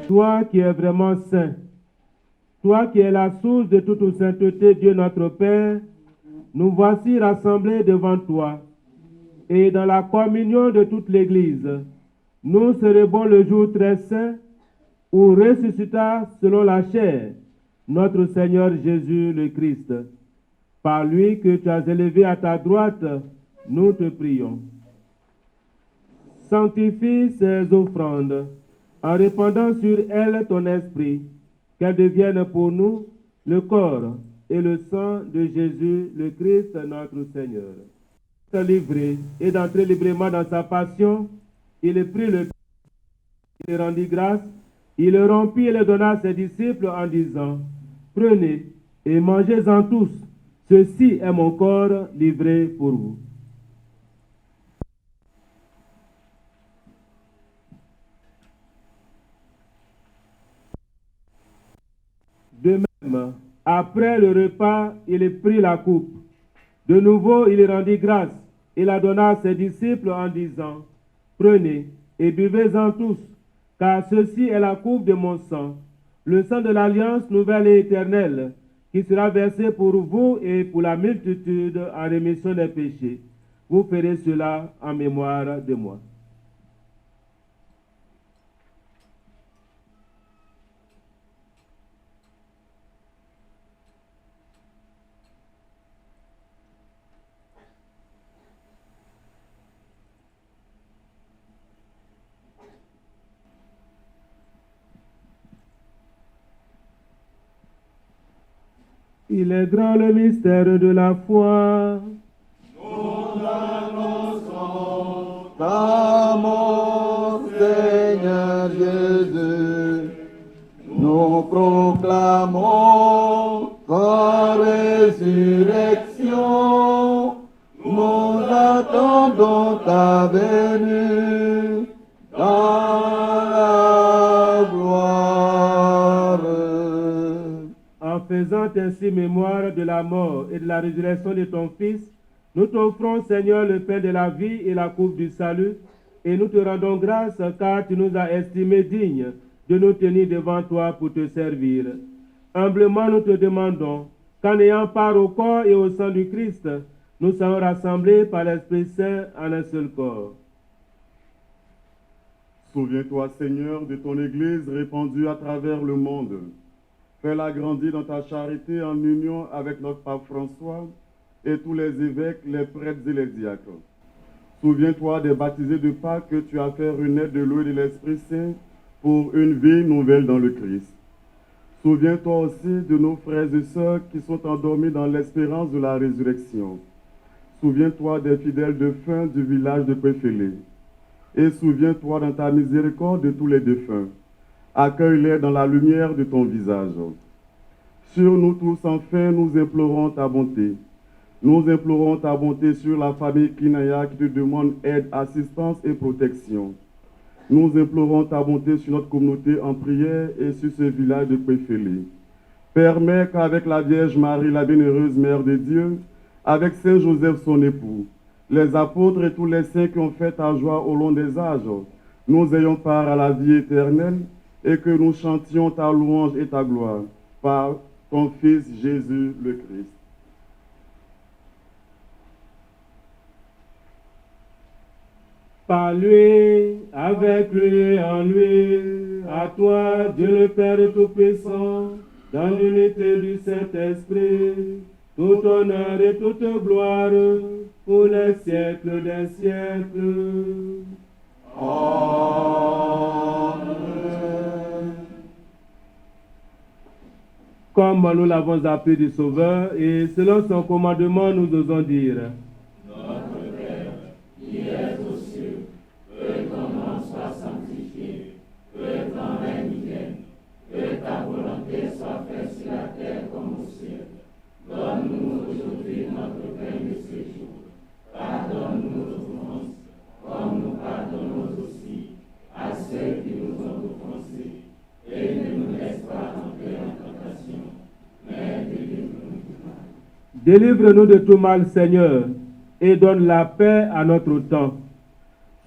Toi qui es vraiment saint, toi qui es la source de toute sainteté, Dieu notre Père, nous voici rassemblés devant toi. Et dans la communion de toute l'Église, nous célébrons le jour très saint où ressuscita selon la chair notre Seigneur Jésus le Christ. Par lui que tu as élevé à ta droite, nous te prions. Sanctifie ces offrandes en répandant sur elles ton esprit, qu'elles deviennent pour nous le corps et le sang de Jésus le Christ notre Seigneur. Se livrer et d'entrer librement dans sa passion, il prit le pain, il rendit grâce, il le rompit et le donna à ses disciples en disant, prenez et mangez-en tous, ceci est mon corps livré pour vous. De même, après le repas, il prit la coupe. De nouveau, il rendit grâce et la donna à ses disciples en disant, prenez et buvez-en tous, car ceci est la coupe de mon sang, le sang de l'alliance nouvelle et éternelle, qui sera versé pour vous et pour la multitude en rémission des péchés. Vous ferez cela en mémoire de moi. Il est grand le mystère de la foi. Ta mort, Seigneur Jésus, nous proclamons ta résurrection, nous attendons ta venue dans la gloire. En faisant ainsi mémoire de la mort et de la résurrection de ton Fils, nous t'offrons, Seigneur, le pain de la vie et la coupe du salut, et nous te rendons grâce car tu nous as estimés dignes de nous tenir devant toi pour te servir. Humblement, nous te demandons qu'en ayant part au corps et au sang du Christ, nous soyons rassemblés par l'Esprit Saint en un seul corps. Souviens-toi, Seigneur, de ton Église répandue à travers le monde. Fais-la grandir dans ta charité en union avec notre pape François et tous les évêques, les prêtres et les diacres. Souviens-toi des baptisés de Pâques que tu as fait renaître de l'eau et de l'Esprit Saint pour une vie nouvelle dans le Christ. Souviens-toi aussi de nos frères et sœurs qui sont endormis dans l'espérance de la résurrection. Souviens-toi des fidèles défunts du village de Péfélé. Et souviens-toi dans ta miséricorde de tous les défunts. Accueille-les dans la lumière de ton visage. Sur nous tous, enfin, nous implorons ta bonté. Nous implorons ta bonté sur la famille Kinaya qui te demande aide, assistance et protection. Nous implorons ta bonté sur notre communauté en prière et sur ce village de Péfélé. Permets qu'avec la Vierge Marie, la bienheureuse Mère de Dieu, avec Saint Joseph son époux, les apôtres et tous les saints qui ont fait ta joie au long des âges, nous ayons part à la vie éternelle et que nous chantions ta louange et ta gloire par ton Fils Jésus le Christ. Par lui, avec lui et en lui, à toi, Dieu le Père Tout-Puissant, dans l'unité du Saint-Esprit, tout honneur et toute gloire pour les siècles des siècles. Amen. Comme nous l'avons appris du Sauveur, et selon son commandement, nous osons dire: Notre Père, qui es aux cieux, que ton nom soit sanctifié, que ton règne vienne, que ta volonté soit faite sur la terre comme au ciel. Donne-nous aujourd'hui notre pain de ce jour. Pardonne-nous nos offenses, comme nous pardonnons aussi à ceux qui nous ont offensés. Et ne nous laisse pas entrer en tentation, mais délivre-nous du mal. Délivre-nous de tout mal, Seigneur, et donne la paix à notre temps.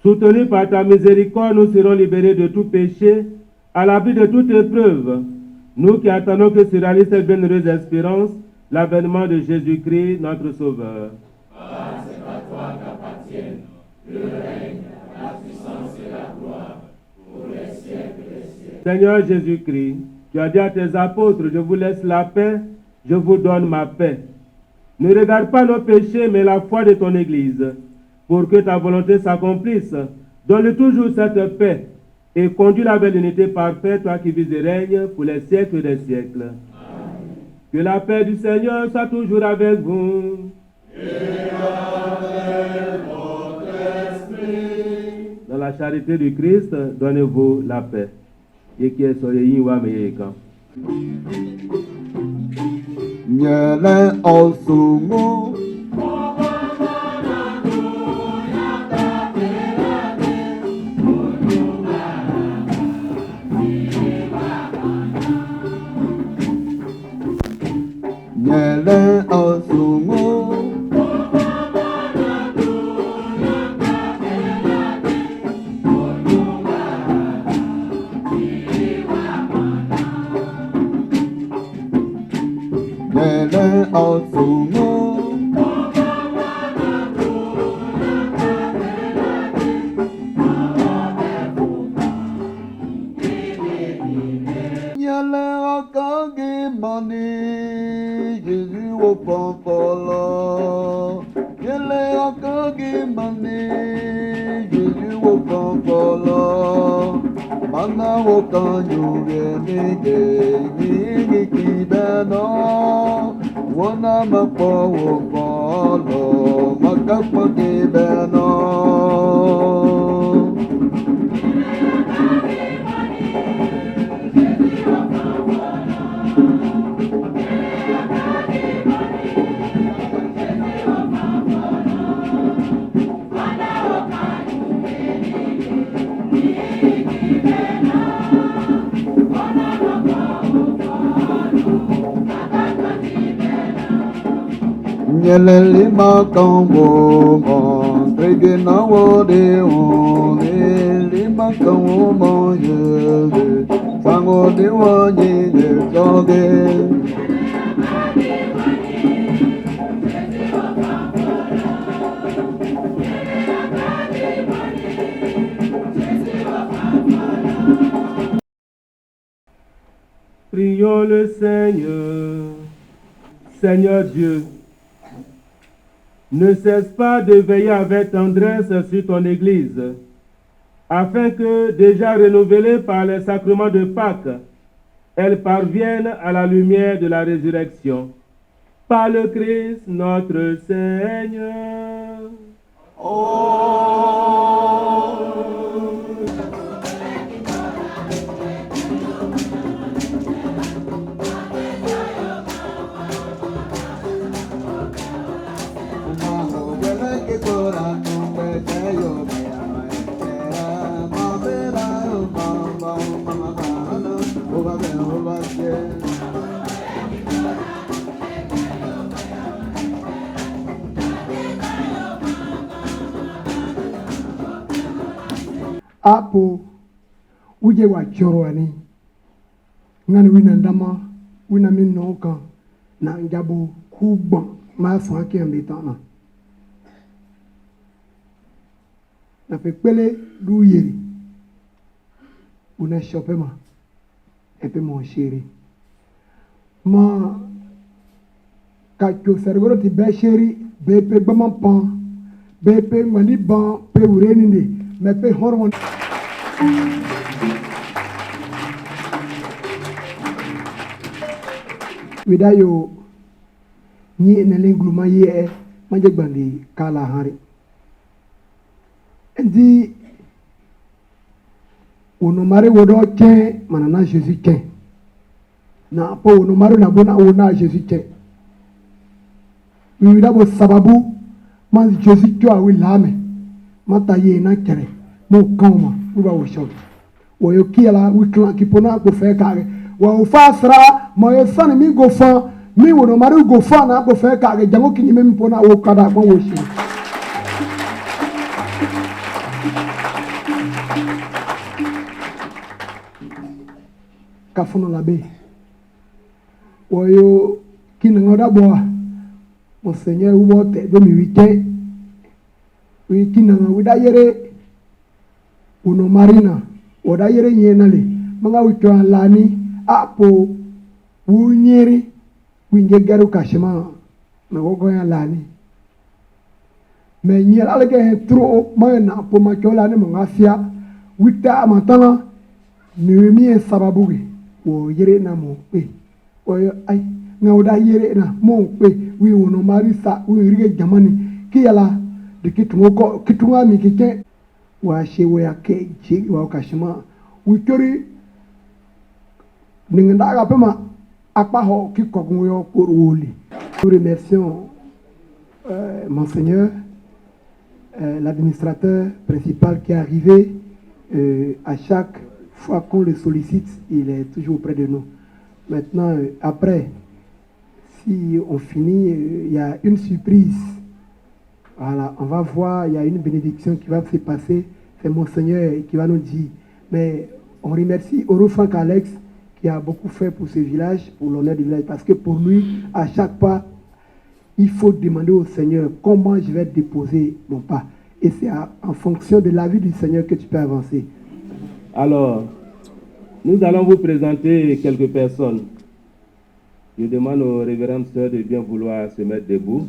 Soutenus par ta miséricorde, nous serons libérés de tout péché, à l'abri de toute épreuve. Nous qui attendons que se réalise cette bienheureuse espérance, l'avènement de Jésus-Christ, notre Sauveur. Ah, c'est à toi qu'appartiennent le règne, la puissance et la gloire pour les siècles des siècles. Seigneur Jésus-Christ, tu as dit à tes apôtres: je vous laisse la paix, je vous donne ma paix. Ne regarde pas nos péchés, mais la foi de ton Église. Pour que ta volonté s'accomplisse, donne toujours cette paix et conduis-la vers l'unité parfaite, toi qui vis et règnes pour les siècles des siècles. Amen. Que la paix du Seigneur soit toujours avec vous. Et avec votre esprit. Dans la charité du Christ, donnez-vous la paix. Et qui est soleil wa meyeka. Nyele osumu. Nyele osumu. Nyele osumu. Nyele okagi mani. Jésus au pampolo. Nyele okagi mani. Jésus au pampolo. Mana wokanyu genige. Nigi kibeno. wana makpo wokolo makakpo kibeno. Nyeleli makambo mon trege na wode on eli makambo mon yele sango de wanye de toge. Prions le Seigneur. Seigneur Dieu, ne cesse pas de veiller avec tendresse sur ton Église, afin que, déjà renouvelée par les sacrements de Pâques, elle parvienne à la lumière de la résurrection. Par le Christ notre Seigneur. Apo uje wa chorwani ngani wina ndama wina minoka na njabo kubwa maso yake ambitana na pekpele duyeri una shopema epe mon chéri ma kakyo sergoro ti be chéri be pe gbama pan be pe ngani ban pe ureni ne me pe hormone widayo ni enelenglu ma ye ma je gbandi kala hari ndi ono mari wodo ke manana Jésus ke na po ono mari na bona ona Jésus ke widabo sababu man Jésus ke awi lame mata ye na kere mo koma uba wo shot wo yo kiala wi klan ki pona ko fe kare wa fasra mo yo san mi go fa mi wono mari go fa na ko fe kare jango ki mi pona wo kada ko wo shi kafuno labe wo yo kinanga bo Monseigneur wo te do mi wike wi kinanga wida yere uno marina oda yere nyenale manga wito lani apo wunyeri winge garu kashima na gogo ya lani me nyela lege tro ma na po ma chola ne manga fia wita amatana mi sababu ge wo yere na mo pe o ai nga oda yere na mo pe wi uno marisa wi rige jamani kiyala de kitunga mi kike wa shewe yake ji wa kashima witori ninga ga pema akpa ho ki kogun yo koroli. Nous remercions Monseigneur l'administrateur principal qui est arrivé à chaque fois qu'on le sollicite, il est toujours auprès de nous. Maintenant après si on finit il y a une surprise. Voilà, on va voir, il y a une bénédiction qui va se passer. C'est Monseigneur qui va nous dire. Mais on remercie Franck Alex qui a beaucoup fait pour ce village, pour l'honneur du village. Parce que pour lui, à chaque pas, il faut demander au Seigneur comment je vais déposer mon pas. Et c'est en fonction de l'avis du Seigneur que tu peux avancer. Alors, nous allons vous présenter quelques personnes. Je demande aux révérends sœurs de bien vouloir se mettre debout.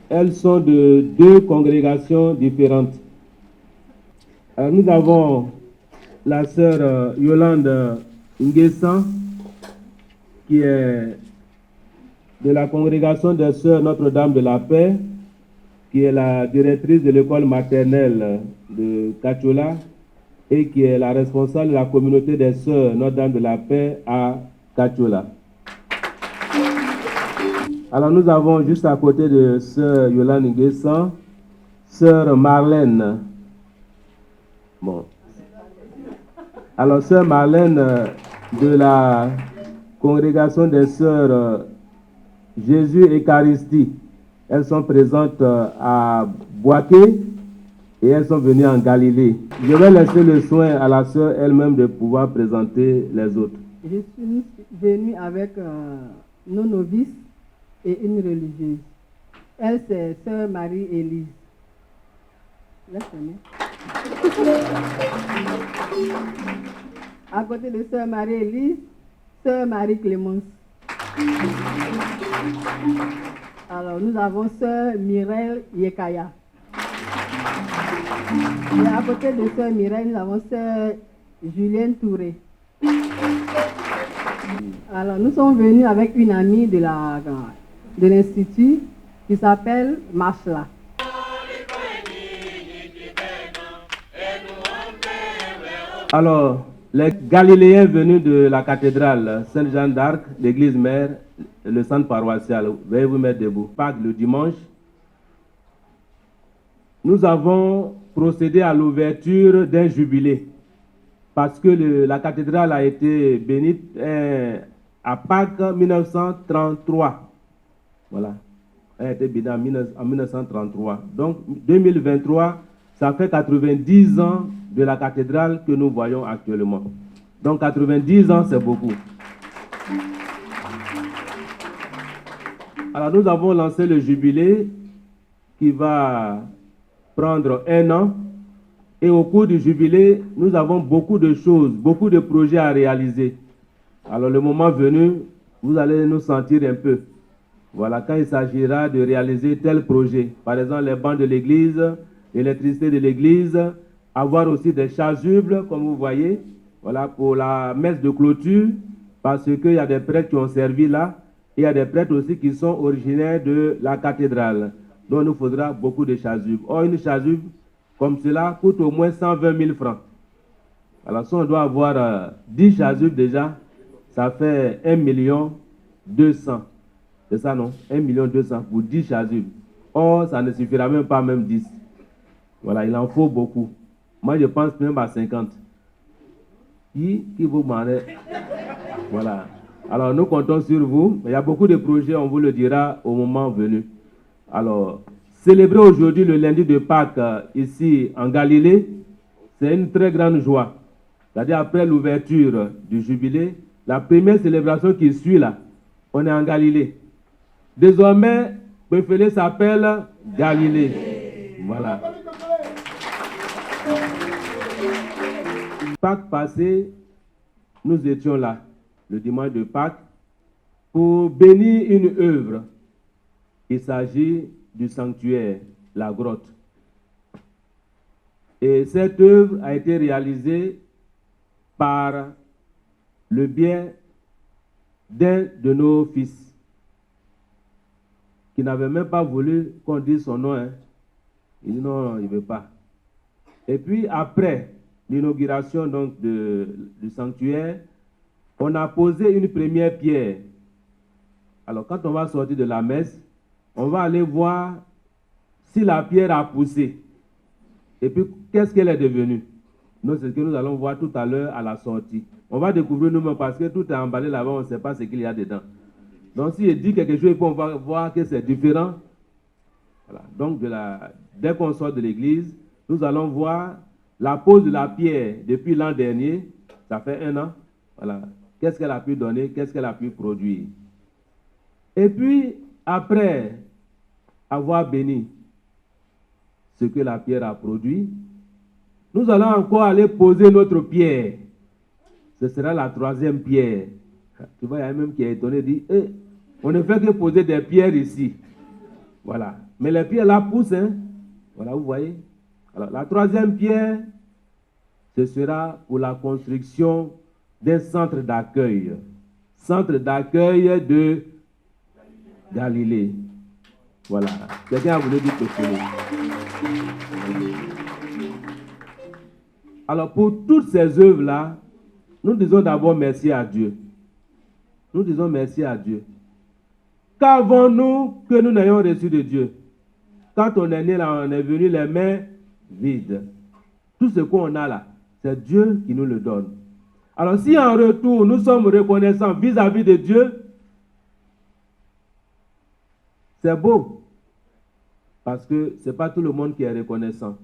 Elles sont de deux congrégations différentes. Alors, nous avons la sœur Yolande Nguessan, qui est de la congrégation des Sœurs Notre-Dame de la Paix, qui est la directrice de l'école maternelle de Kachola et qui est la responsable de la communauté des Sœurs Notre-Dame de la Paix à Kachola. Alors nous avons juste à côté de Sœur Yolande Nguessan, Sœur Marlène. Bon. Alors Sœur Marlène de la congrégation des Sœurs Jésus Eucharistie. Elles sont présentes à Boaké et elles sont venues en Galilée. Je vais laisser le soin à la sœur elle-même de pouvoir présenter les autres. Je suis venue avec nos novices et une religieuse. Elle, c'est Sœur Marie-Élise. À côté de Sœur Marie-Élise, Sœur Marie-Clémence. Alors, nous avons Sœur Mireille Yekaya. Et à côté de Sœur Mireille, nous avons Sœur Julienne Touré. Alors, nous sommes venus avec une amie de l'Institut qui s'appelle Machla. Alors, les Galiléens venus de la cathédrale Sainte-Jeanne d'Arc, l'église mère, le centre paroissial, veuillez vous mettre debout. Pâques le dimanche, nous avons procédé à l'ouverture d'un jubilé parce que la cathédrale a été bénite à Pâques 1933. Voilà, elle a été bénite en 1933. Donc 2023, ça fait 90 ans de la cathédrale que nous voyons actuellement. Donc 90 ans, c'est beaucoup. Alors nous avons lancé le jubilé qui va prendre 1 an. Et au cours du jubilé, nous avons beaucoup de choses, beaucoup de projets à réaliser. Alors le moment venu, vous allez nous sentir un peu. Voilà, quand il s'agira de réaliser tel projet. Par exemple, les bancs de l'église, l'électricité de l'église, avoir aussi des chasubles, comme vous voyez, voilà, pour la messe de clôture, parce qu'il y a des prêtres qui ont servi là, et il y a des prêtres aussi qui sont originaires de la cathédrale. Donc, il nous faudra beaucoup de chasubles. Or, une chasuble comme cela coûte au moins 120 000 francs. Alors, si on doit avoir 10 chasubles déjà, ça fait 1 200 000. C'est ça, non? 1 200 000 pour 10 chasubles. Or, ça ne suffira même pas, même 10. Voilà, il en faut beaucoup. Moi, je pense même à 50. Qui vous demande? Voilà. Alors, nous comptons sur vous. Il y a beaucoup de projets, on vous le dira au moment venu. Alors, célébrer aujourd'hui le lundi de Pâques ici en Galilée, c'est une très grande joie. C'est-à-dire, après l'ouverture du jubilé, la première célébration qui suit là, on est en Galilée. Désormais, Befele s'appelle Galilée. Voilà. Pâques passé, nous étions là, le dimanche de Pâques, pour bénir une œuvre. Il s'agit du sanctuaire, la grotte. Et cette œuvre a été réalisée par le biais d'un de nos fils, qui n'avait même pas voulu qu'on dise son nom. Hein. Il dit non, il ne veut pas. Et puis après l'inauguration donc du sanctuaire, on a posé une première pierre. Alors quand on va sortir de la messe, on va aller voir si la pierre a poussé. Et puis qu'est-ce qu'elle est devenue? C'est ce que nous allons voir tout à l'heure à la sortie. On va découvrir nous-mêmes parce que tout est emballé là-bas, on ne sait pas ce qu'il y a dedans. Donc si je dis quelque chose, on va voir que c'est différent. Voilà. Donc dès qu'on sort de l'église, nous allons voir la pose de la pierre depuis l'an dernier, ça fait 1 an. Voilà. Qu'est-ce qu'elle a pu donner, qu'est-ce qu'elle a pu produire. Et puis, après avoir béni ce que la pierre a produit, nous allons encore aller poser notre pierre. Ce sera la 3e pierre. Tu vois, il y a même qui est étonné, dit, on ne fait que poser des pierres ici. Voilà. Mais les pierres là poussent, hein. Voilà, vous voyez. Alors, la 3e pierre, ce sera pour la construction d'un centre d'accueil. Centre d'accueil Galilée. Voilà. Quelqu'un a voulu dire quelque chose. Alors, pour toutes ces œuvres-là, nous disons d'abord merci à Dieu. Nous disons merci à Dieu. Qu'avons-nous que nous n'ayons reçu de Dieu? Quand on est né là, on est venu les mains vides. Tout ce qu'on a là, c'est Dieu qui nous le donne. Alors, si en retour, nous sommes reconnaissants vis-à-vis de Dieu, c'est beau. Parce que ce n'est pas tout le monde qui est reconnaissant.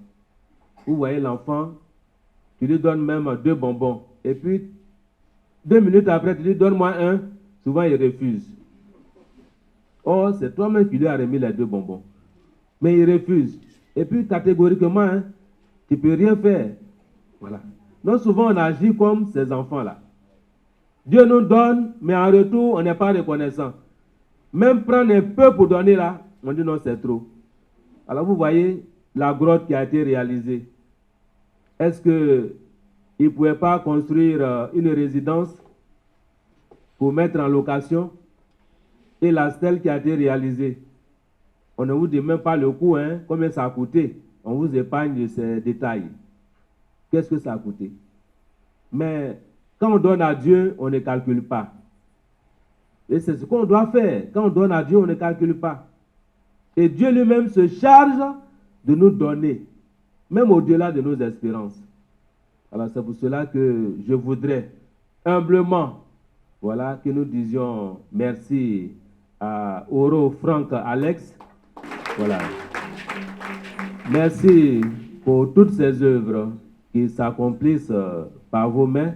Vous voyez l'enfant, tu lui donnes même 2 bonbons. Et puis, 2 minutes après, tu lui donnes moi un. Souvent, il refuse. Oh, c'est toi-même qui lui as remis les 2 bonbons. Mais il refuse. Et puis, catégoriquement, tu ne peux rien faire. Voilà. Donc, souvent, on agit comme ces enfants-là. Dieu nous donne, mais en retour, on n'est pas reconnaissant. Même prendre un peu pour donner là, on dit non, c'est trop. Alors, vous voyez la grotte qui a été réalisée. Est-ce qu'il ne pouvait pas construire une résidence pour mettre en location? Et la stèle qui a été réalisée, on ne vous dit même pas le coût, combien ça a coûté. On vous épargne de ces détails. Qu'est-ce que ça a coûté? Mais quand on donne à Dieu, on ne calcule pas. Et c'est ce qu'on doit faire. Quand on donne à Dieu, on ne calcule pas. Et Dieu lui-même se charge de nous donner, même au-delà de nos espérances. Alors c'est pour cela que je voudrais humblement, voilà, que nous disions merci à Oro, Franck, Alex. Voilà. Merci pour toutes ces œuvres qui s'accomplissent par vos mains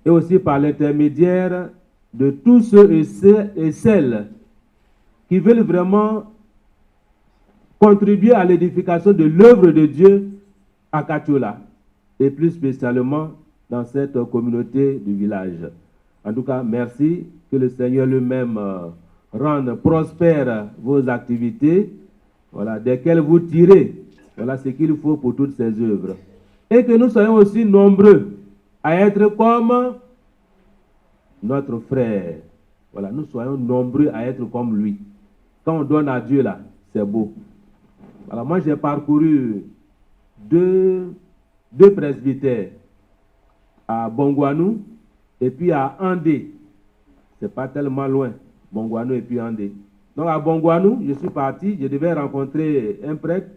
et aussi par l'intermédiaire de tous ceux et celles qui veulent vraiment contribuer à l'édification de l'œuvre de Dieu à Katiola et plus spécialement dans cette communauté du village. En tout cas, merci, que le Seigneur lui-même rende prospères vos activités, voilà, desquelles vous tirez, voilà ce qu'il faut pour toutes ces œuvres. Et que nous soyons aussi nombreux à être comme notre frère. Voilà, nous soyons nombreux à être comme lui. Quand on donne à Dieu là, c'est beau. Alors moi j'ai parcouru deux presbytères à Bongouanou et puis à Andé. C'est pas tellement loin, Bongouanou et puis Andé. Donc à Bongouanou, je suis parti, je devais rencontrer un prêtre.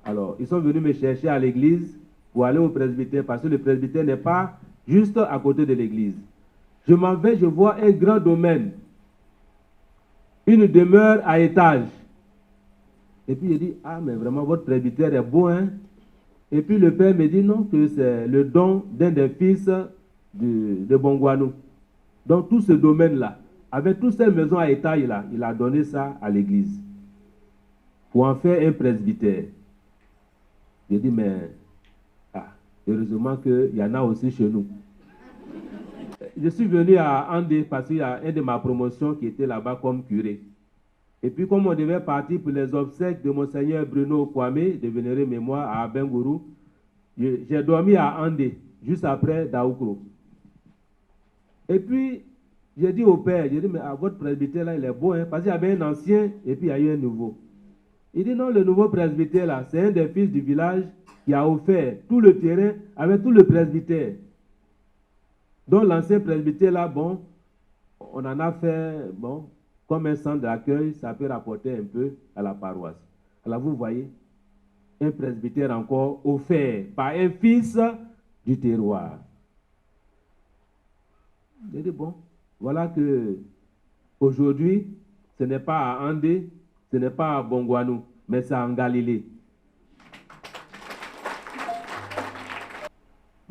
Alors ils sont venus me chercher à l'église pour aller au presbytère parce que le presbytère n'est pas juste à côté de l'église. Je m'en vais, je vois un grand domaine, une demeure à étage. Et puis je dis, ah mais vraiment votre presbytère est beau, hein? Et puis le père me dit non, que c'est le don d'un des fils de Bongouanou. Donc tout ce domaine-là, avec toutes ces maisons à étage là, il a donné ça à l'église pour en faire un presbytère. J'ai dit, mais heureusement qu'il y en a aussi chez nous. Je suis venu à Andé parce qu'il y a un de ma promotion qui était là-bas comme curé. Et puis comme on devait partir pour les obsèques de Monseigneur Bruno Kwame, de vénérée mémoire à Abengourou, j'ai dormi à Andé, juste après Daoukro. Et puis, j'ai dit au père, j'ai dit, mais votre presbytère là, il est beau, hein, parce qu'il y avait un ancien et puis il y a eu un nouveau. Il dit, non, le nouveau presbytère là, c'est un des fils du village qui a offert tout le terrain avec tout le presbytère. Donc l'ancien presbytère là, bon, on en a fait, bon, comme un centre d'accueil, ça peut rapporter un peu à la paroisse. Alors vous voyez, un presbytère encore offert par un fils du terroir. J'ai dit, bon, voilà que aujourd'hui, ce n'est pas à Andé, ce n'est pas à Bongouanou, mais c'est en Galilée.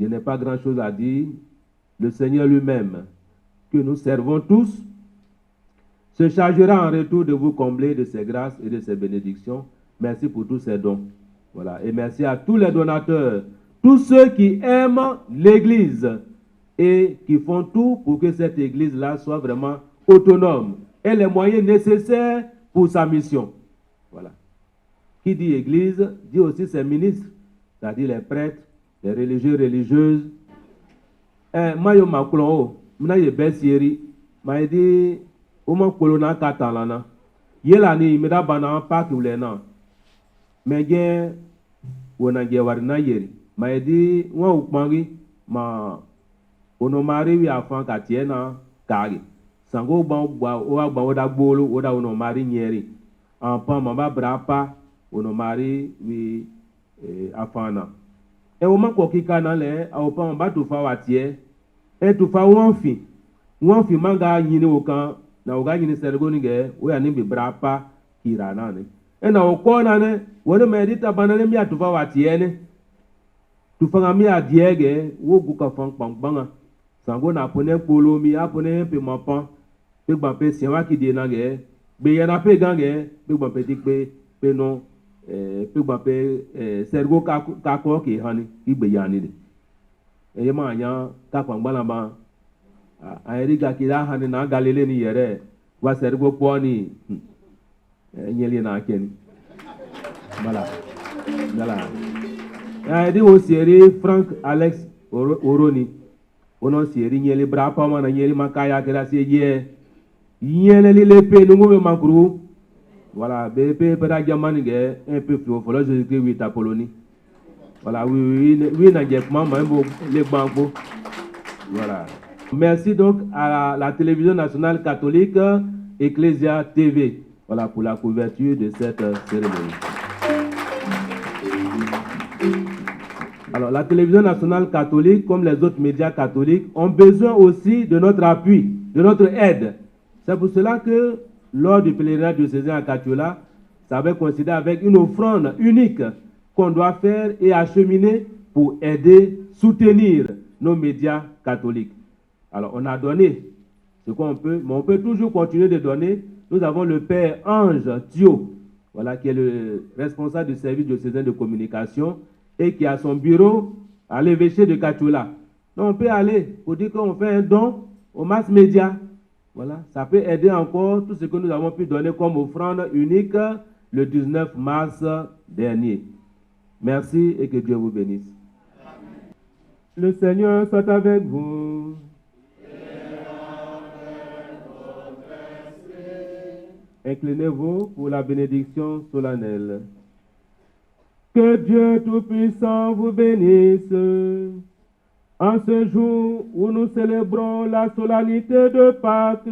Je n'ai pas grand-chose à dire. Le Seigneur lui-même, que nous servons tous, se chargera en retour de vous combler de ses grâces et de ses bénédictions. Merci pour tous ces dons. Voilà. Et merci à tous les donateurs, tous ceux qui aiment l'Église et qui font tout pour que cette Église-là soit vraiment autonome et les moyens nécessaires pour sa mission. Voilà. Qui dit Église, dit aussi ses ministres, c'est-à-dire les prêtres, les religieux, religieuses. Moi, je m'appelle Mna ye besieri, ma dit, Oma kolona katalana. yela ni meda bana pak ulena mege wona ge warna yeri ma edi won ukpangi ma ono mari wi afan ka tiena kagi sango gba o da gbolo o da ono mari nyeri en pa ma ba brapa ono mari wi afana e o ma ko kika na le o pa ba to fa watie e to fa won fi manga yini o kan na o ga yini sergo ni ge o ya ni bi brapa kira na ne e na o ko na ne wona me di ta banale mi atufa watie ne tu fa mi adiege wo gu ka fan pangpanga sango na pone polo mi apone pe mapan pe gba pe siwa ki de na ge be ya na pe gange pe gba pe dik pe no pe gba pe sergo ka ko ki hani igbe ya ni de e ma nya ka pangbala ba a eri ga ki da hani na galile ni yere wa sergo po ni nyeli na keni voilà voilà di o série Frank Alex Oroni ono série nyeli brapa mana nyeli makaya kera se ye nyeli le pe nungu me makru voilà be pe para jamani ge un peu plus folo je dis oui ta Polonie voilà oui na je mama mbo le banco voilà merci donc à la télévision nationale catholique Ecclesia TV voilà pour la couverture de cette cérémonie. Alors, la télévision nationale catholique, comme les autres médias catholiques, ont besoin aussi de notre appui, de notre aide. C'est pour cela que, lors du pèlerinage diocésain à Katiola, ça avait coïncidé avec une offrande unique qu'on doit faire et acheminer pour aider, soutenir nos médias catholiques. Alors, on a donné ce qu'on peut, mais on peut toujours continuer de donner. Nous avons le Père Ange Thio, voilà, qui est le responsable du service diocésain de communication et qui a son bureau à l'évêché de Katiola. Donc on peut aller pour dire qu'on fait un don aux mass médias. Voilà, ça peut aider encore tout ce que nous avons pu donner comme offrande unique le 19 mars dernier. Merci et que Dieu vous bénisse. Le Seigneur soit avec vous. Inclinez-vous pour la bénédiction solennelle. Que Dieu Tout-Puissant vous bénisse. En ce jour où nous célébrons la solennité de Pâques,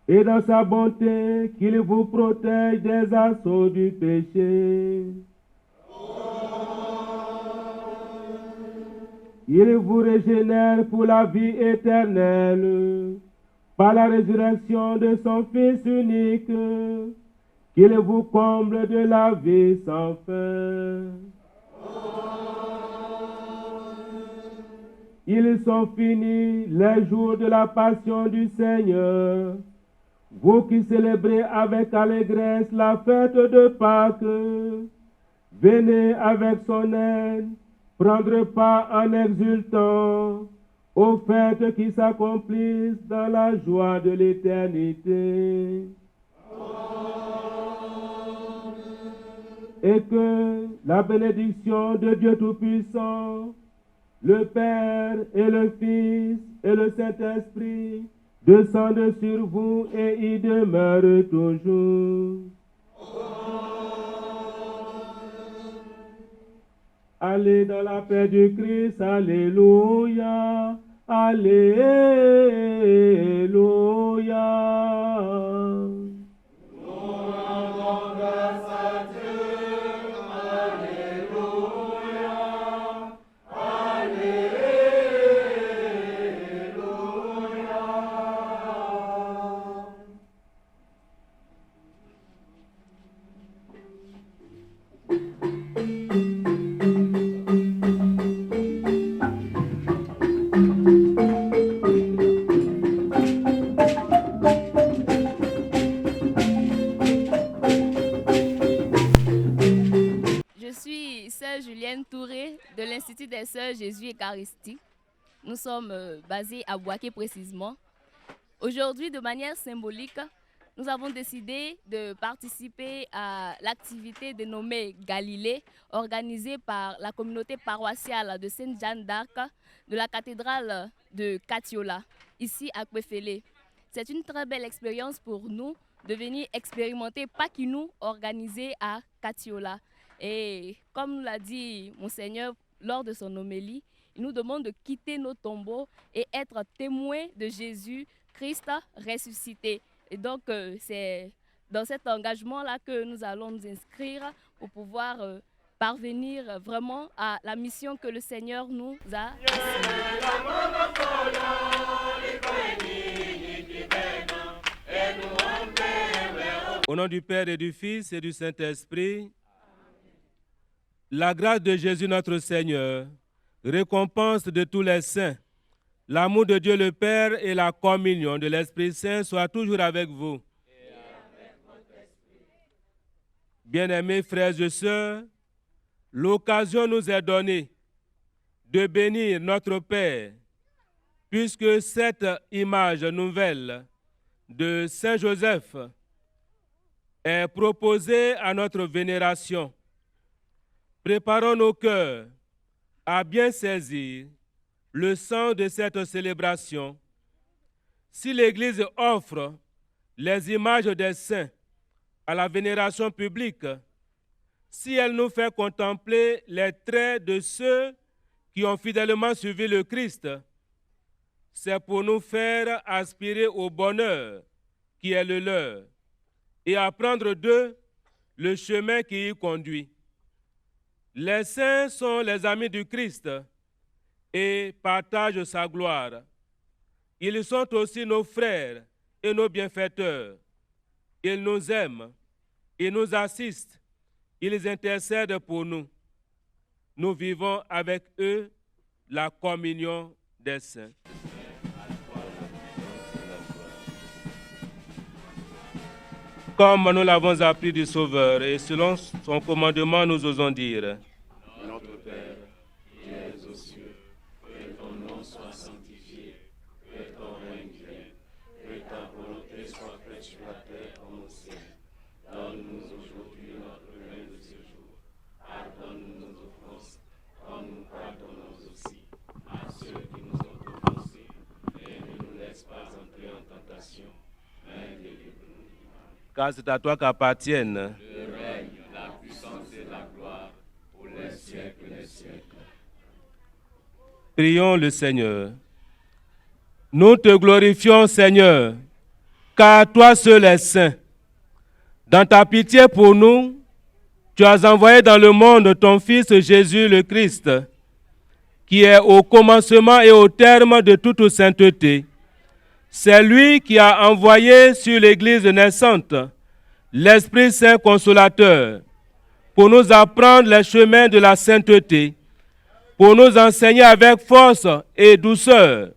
et dans sa bonté, qu'il vous protège des assauts du péché. Il vous régénère pour la vie éternelle, par la résurrection de son Fils unique, qu'il vous comble de la vie sans fin. Ils sont finis les jours de la passion du Seigneur. Vous qui célébrez avec allégresse la fête de Pâques, venez avec son aide, prendre part en exultant aux fêtes qui s'accomplissent dans la joie de l'éternité. Et que la bénédiction de Dieu Tout-Puissant, le Père et le Fils et le Saint-Esprit descendent sur vous et y demeurent toujours. Allez dans la paix du Christ, alléluia, alléluia. Touré de l'Institut des Sœurs Jésus Eucharistique. Nous sommes basés à Bouaké précisément. Aujourd'hui, de manière symbolique, nous avons décidé de participer à l'activité dénommée Galilée, organisée par la communauté paroissiale de Sainte-Jeanne d'Arc de la cathédrale de Katiola, ici à Kwefele. C'est une très belle expérience pour nous de venir expérimenter Paquinou organisé à Katiola. Et comme l'a dit Monseigneur lors de son homélie, il nous demande de quitter nos tombeaux et être témoins de Jésus-Christ ressuscité. Et donc, c'est dans cet engagement-là que nous allons nous inscrire pour pouvoir parvenir vraiment à la mission que le Seigneur nous a Au nom du Père et du Fils et du Saint-Esprit, la grâce de Jésus notre Seigneur, récompense de tous les saints, l'amour de Dieu le Père et la communion de l'Esprit Saint soient toujours avec vous. Bien-aimés frères et sœurs, l'occasion nous est donnée de bénir notre Père, puisque cette image nouvelle de Saint Joseph est proposée à notre vénération. Préparons nos cœurs à bien saisir le sens de cette célébration. Si l'Église offre les images des saints à la vénération publique, si elle nous fait contempler les traits de ceux qui ont fidèlement suivi le Christ, c'est pour nous faire aspirer au bonheur qui est le leur et apprendre d'eux le chemin qui y conduit. Les saints sont les amis du Christ et partagent sa gloire. Ils sont aussi nos frères et nos bienfaiteurs. Ils nous aiment, ils nous assistent, ils intercèdent pour nous. Nous vivons avec eux la communion des saints. Comme nous l'avons appris du Sauveur et selon son commandement, nous osons dire: Notre Père, qui es aux cieux, que ton nom soit sanctifié, que ton règne vienne, que ta volonté soit faite sur la terre comme au ciel. Donne-nous aujourd'hui notre pain de ce jour. Pardonne-nous nos offenses, comme nous pardonnons aussi à ceux qui nous ont offensés. Et ne nous laisse pas entrer en tentation, mais délivre-nous du mal. Car c'est à toi qu'appartiennent Le règne, la puissance et la gloire pour les siècles des siècles. Prions le Seigneur. Nous te glorifions, Seigneur, car toi seul es saint. Dans ta pitié pour nous, tu as envoyé dans le monde ton Fils Jésus le Christ, qui est au commencement et au terme de toute sainteté. C'est lui qui a envoyé sur l'Église naissante l'Esprit Saint consolateur pour nous apprendre les chemins de la sainteté, pour nous enseigner avec force et douceur,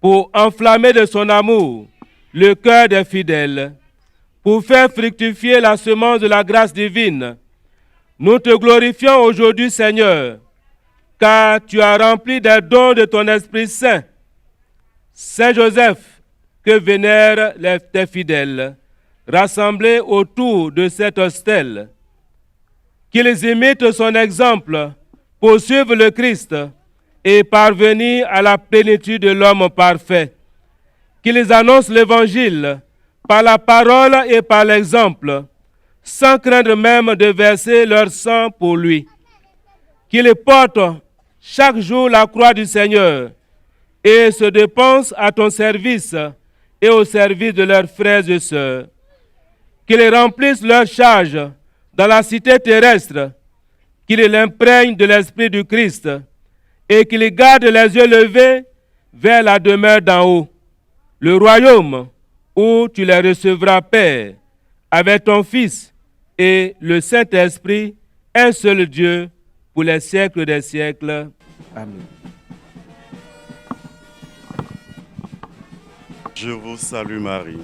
pour enflammer de son amour le cœur des fidèles, pour faire fructifier la semence de la grâce divine. Nous te glorifions aujourd'hui, Seigneur, car tu as rempli des dons de ton Esprit Saint. Saint Joseph, que vénèrent tes fidèles, rassemblés autour de cette stèle, qu'ils imitent son exemple pour suivre le Christ et parvenir à la plénitude de l'homme parfait, qu'ils annoncent l'Évangile par la parole et par l'exemple, sans craindre même de verser leur sang pour lui, qu'ils portent chaque jour la croix du Seigneur et se dépensent à ton service et au service de leurs frères et sœurs, qu'ils remplissent leurs charges dans la cité terrestre, qu'ils l'imprègnent de l'Esprit du Christ et qu'ils gardent les yeux levés vers la demeure d'en haut, le royaume où tu les recevras, Père, avec ton Fils et le Saint-Esprit, un seul Dieu, pour les siècles des siècles. Amen. Je vous salue Marie.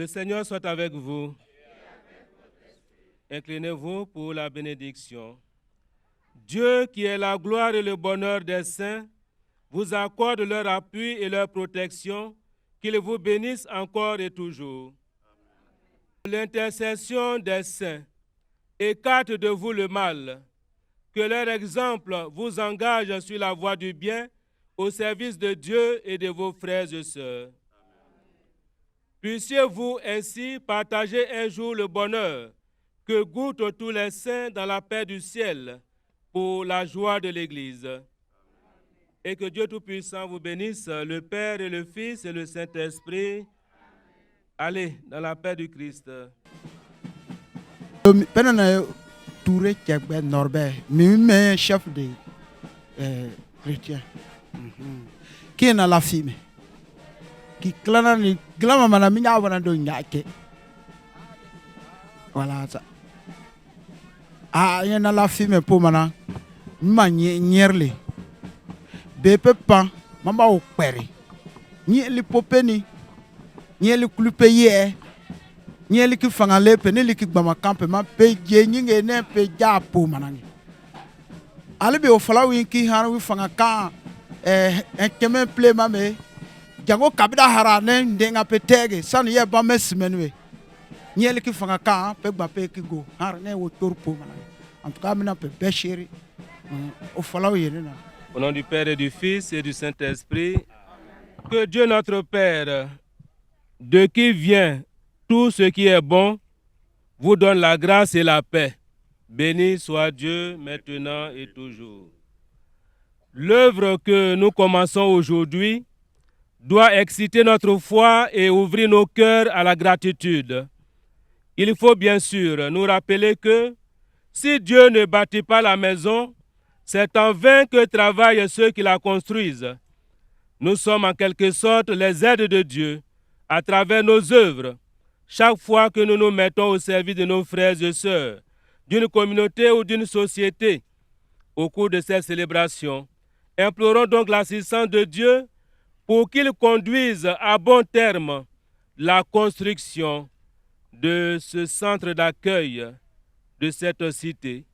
Le Seigneur soit avec vous. Inclinez-vous pour la bénédiction. Dieu, qui est la gloire et le bonheur des saints, vous accorde leur appui et leur protection, qu'il vous bénisse encore et toujours. L'intercession des saints écarte de vous le mal, que leur exemple vous engage sur la voie du bien, au service de Dieu et de vos frères et sœurs. Puissiez-vous ainsi partager un jour le bonheur que goûtent tous les saints dans la paix du ciel pour la joie de l'Église. Et que Dieu Tout-Puissant vous bénisse, le Père et le Fils et le Saint-Esprit. Allez, dans la paix du Christ. Touré Tchèque Norbert, mais chef des chrétiens. Qui est dans la fille? Qui clame à mina avant de nyake. Voilà ça. Ah, il y a dans la fille pour mana. Nyerle. Bépé pan, mama au père. Ni li popeni. Ni li kulupeye. Ni li ki fangale pe ni li ki gbama kampe ma pe je ni ne pe ja po manangi. Ale be o fala wi ki har wi fanga ka en kemen ple ma me. Jango kabida harane ndenga pe tege san ye ba mesmenwe. Ni li ki fanga ka pe gba pe ki go har ne wo torpo manangi. En tout cas mina pe beshiri. O fala wi ne na. Au nom du Père et du Fils et du Saint-Esprit, que Dieu notre Père, de qui vient tout ce qui est bon, vous donne la grâce et la paix. Béni soit Dieu maintenant et toujours. L'œuvre que nous commençons aujourd'hui doit exciter notre foi et ouvrir nos cœurs à la gratitude. Il faut bien sûr nous rappeler que si Dieu ne bâtit pas la maison, c'est en vain que travaillent ceux qui la construisent. Nous sommes en quelque sorte les aides de Dieu à travers nos œuvres, chaque fois que nous nous mettons au service de nos frères et sœurs, d'une communauté ou d'une société. Au cours de ces célébrations, implorons donc l'assistance de Dieu pour qu'il conduise à bon terme la construction de ce centre d'accueil de cette cité,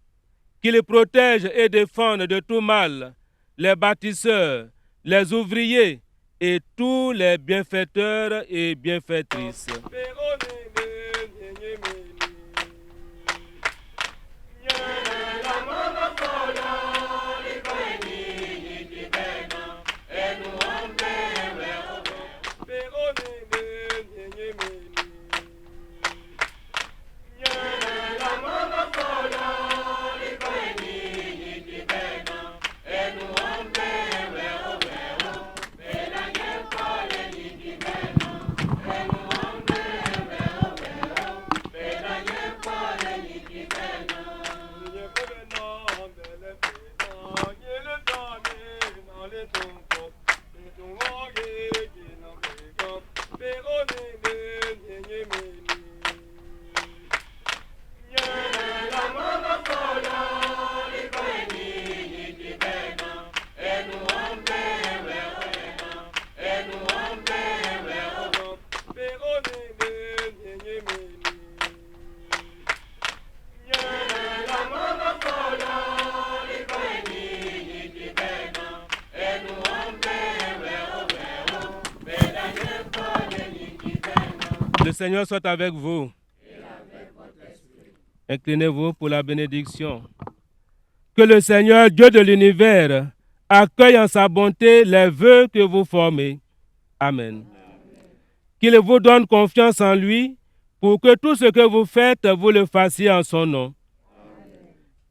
qu'il protège et défende de tout mal les bâtisseurs, les ouvriers et tous les bienfaiteurs et bienfaitrices. Le Seigneur soit avec vous. Inclinez-vous pour la bénédiction. Que le Seigneur, Dieu de l'univers, accueille en sa bonté les vœux que vous formez. Amen. Qu'il vous donne confiance en lui pour que tout ce que vous faites, vous le fassiez en son nom.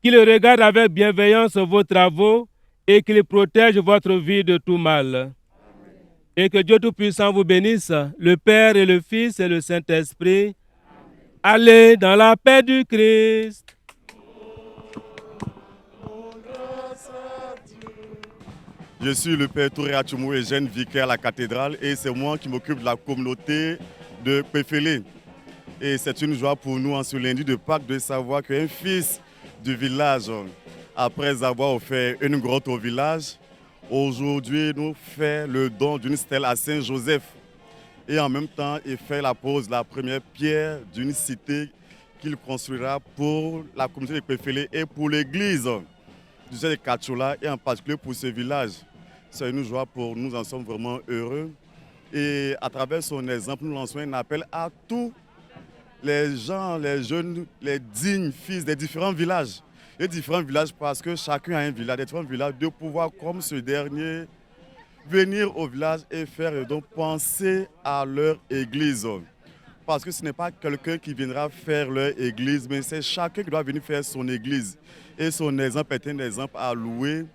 Qu'il regarde avec bienveillance vos travaux et qu'il protège votre vie de tout mal. Et que Dieu Tout-Puissant vous bénisse, le Père et le Fils et le Saint-Esprit. Allez dans la paix du Christ. Je suis le Père Touré Achumou et jeune vicaire à la cathédrale et c'est moi qui m'occupe de la communauté de Péfélé. Et c'est une joie pour nous en ce lundi de Pâques de savoir qu'un fils du village, après avoir offert une grotte au village, aujourd'hui nous fait le don d'une stèle à Saint-Joseph. et en même temps il fait la pose, la première pierre d'une cité qu'il construira pour la communauté de Kpefele et pour l'église du de Kachola et en particulier pour ce village. C'est une joie pour nous, en sommes vraiment heureux. Et à travers son exemple, nous lançons un appel à tous les gens, les jeunes, les dignes fils des différents villages. Les différents villages parce que chacun a un village, des différents villages, de pouvoir, comme ce dernier, venir au village et faire donc penser à leur église. Parce que ce n'est pas quelqu'un qui viendra faire leur église, mais c'est chacun qui doit venir faire son église. Et son exemple est un exemple à louer.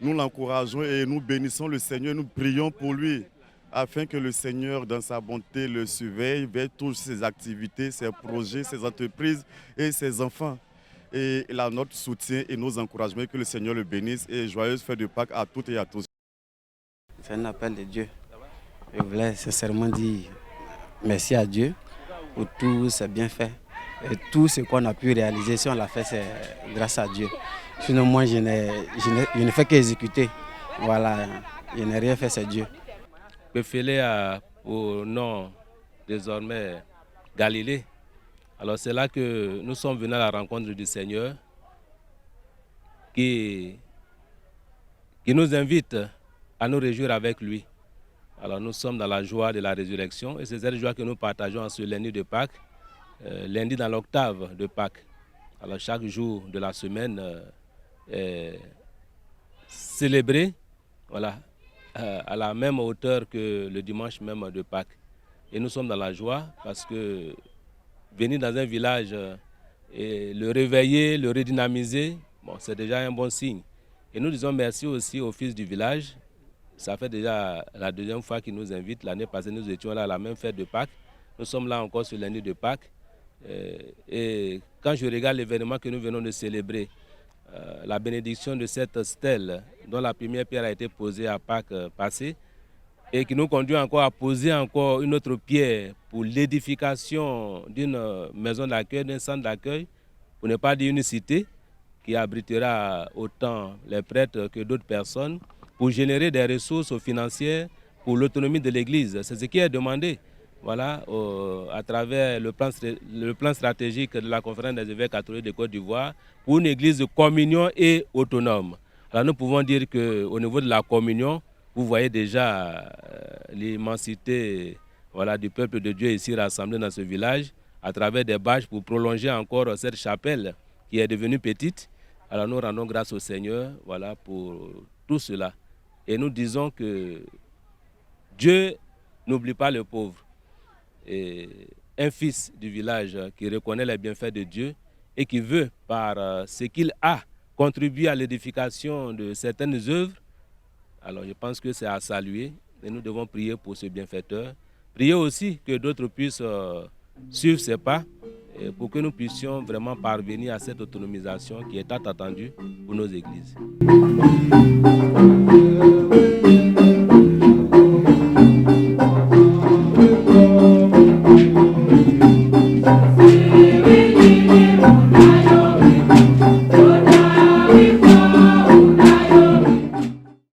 Nous l'encourageons et nous bénissons le Seigneur, nous prions pour lui, afin que le Seigneur, dans sa bonté, le surveille vers toutes ses activités, ses projets, ses entreprises et ses enfants. Et il a notre soutien et nos encouragements, que le Seigneur le bénisse et joyeuse fête de Pâques à toutes et à tous. C'est un appel de Dieu. Je voulais sincèrement dire merci à Dieu pour tous ses bienfaits. Et tout ce qu'on a pu réaliser, si on l'a fait, c'est grâce à Dieu. Sinon, moi, je ne fais qu'exécuter. Voilà, je n'ai rien fait, c'est Dieu. Kpefele a pour nom désormais Galilée. Alors c'est là que nous sommes venus à la rencontre du Seigneur qui nous invite à nous réjouir avec lui. Alors nous sommes dans la joie de la résurrection et c'est cette joie que nous partageons en ce lundi de Pâques, lundi dans l'octave de Pâques. Alors chaque jour de la semaine est célébré, voilà, à la même hauteur que le dimanche même de Pâques. Et nous sommes dans la joie parce que venir dans un village et le réveiller, le redynamiser, bon, c'est déjà un bon signe. Et nous disons merci aussi au fils du village. Ça fait déjà la deuxième fois qu'il nous invite. L'année passée, nous étions là à la même fête de Pâques. Nous sommes là encore ce lundi de Pâques. Et quand je regarde l'événement que nous venons de célébrer, la bénédiction de cette stèle dont la première pierre a été posée à Pâques passé et qui nous conduit encore à poser encore une autre pierre pour l'édification d'une maison d'accueil, d'un centre d'accueil, pour ne pas dire une cité qui abritera autant les prêtres que d'autres personnes, pour générer des ressources financières pour l'autonomie de l'Église. C'est ce qui est demandé. Voilà, à travers le plan stratégique de la conférence des évêques catholiques de Côte d'Ivoire pour une église de communion et autonome. Alors nous pouvons dire qu'au niveau de la communion, vous voyez déjà l'immensité, voilà, du peuple de Dieu ici rassemblé dans ce village à travers des bâches pour prolonger encore cette chapelle qui est devenue petite. Alors nous rendons grâce au Seigneur, voilà, pour tout cela. Et nous disons que Dieu n'oublie pas le pauvre. Et un fils du village qui reconnaît les bienfaits de Dieu et qui veut, par ce qu'il a, contribuer à l'édification de certaines œuvres, alors je pense que c'est à saluer et nous devons prier pour ce bienfaiteur. Prier aussi que d'autres puissent suivre ses pas et pour que nous puissions vraiment parvenir à cette autonomisation qui est tant attendue pour nos églises.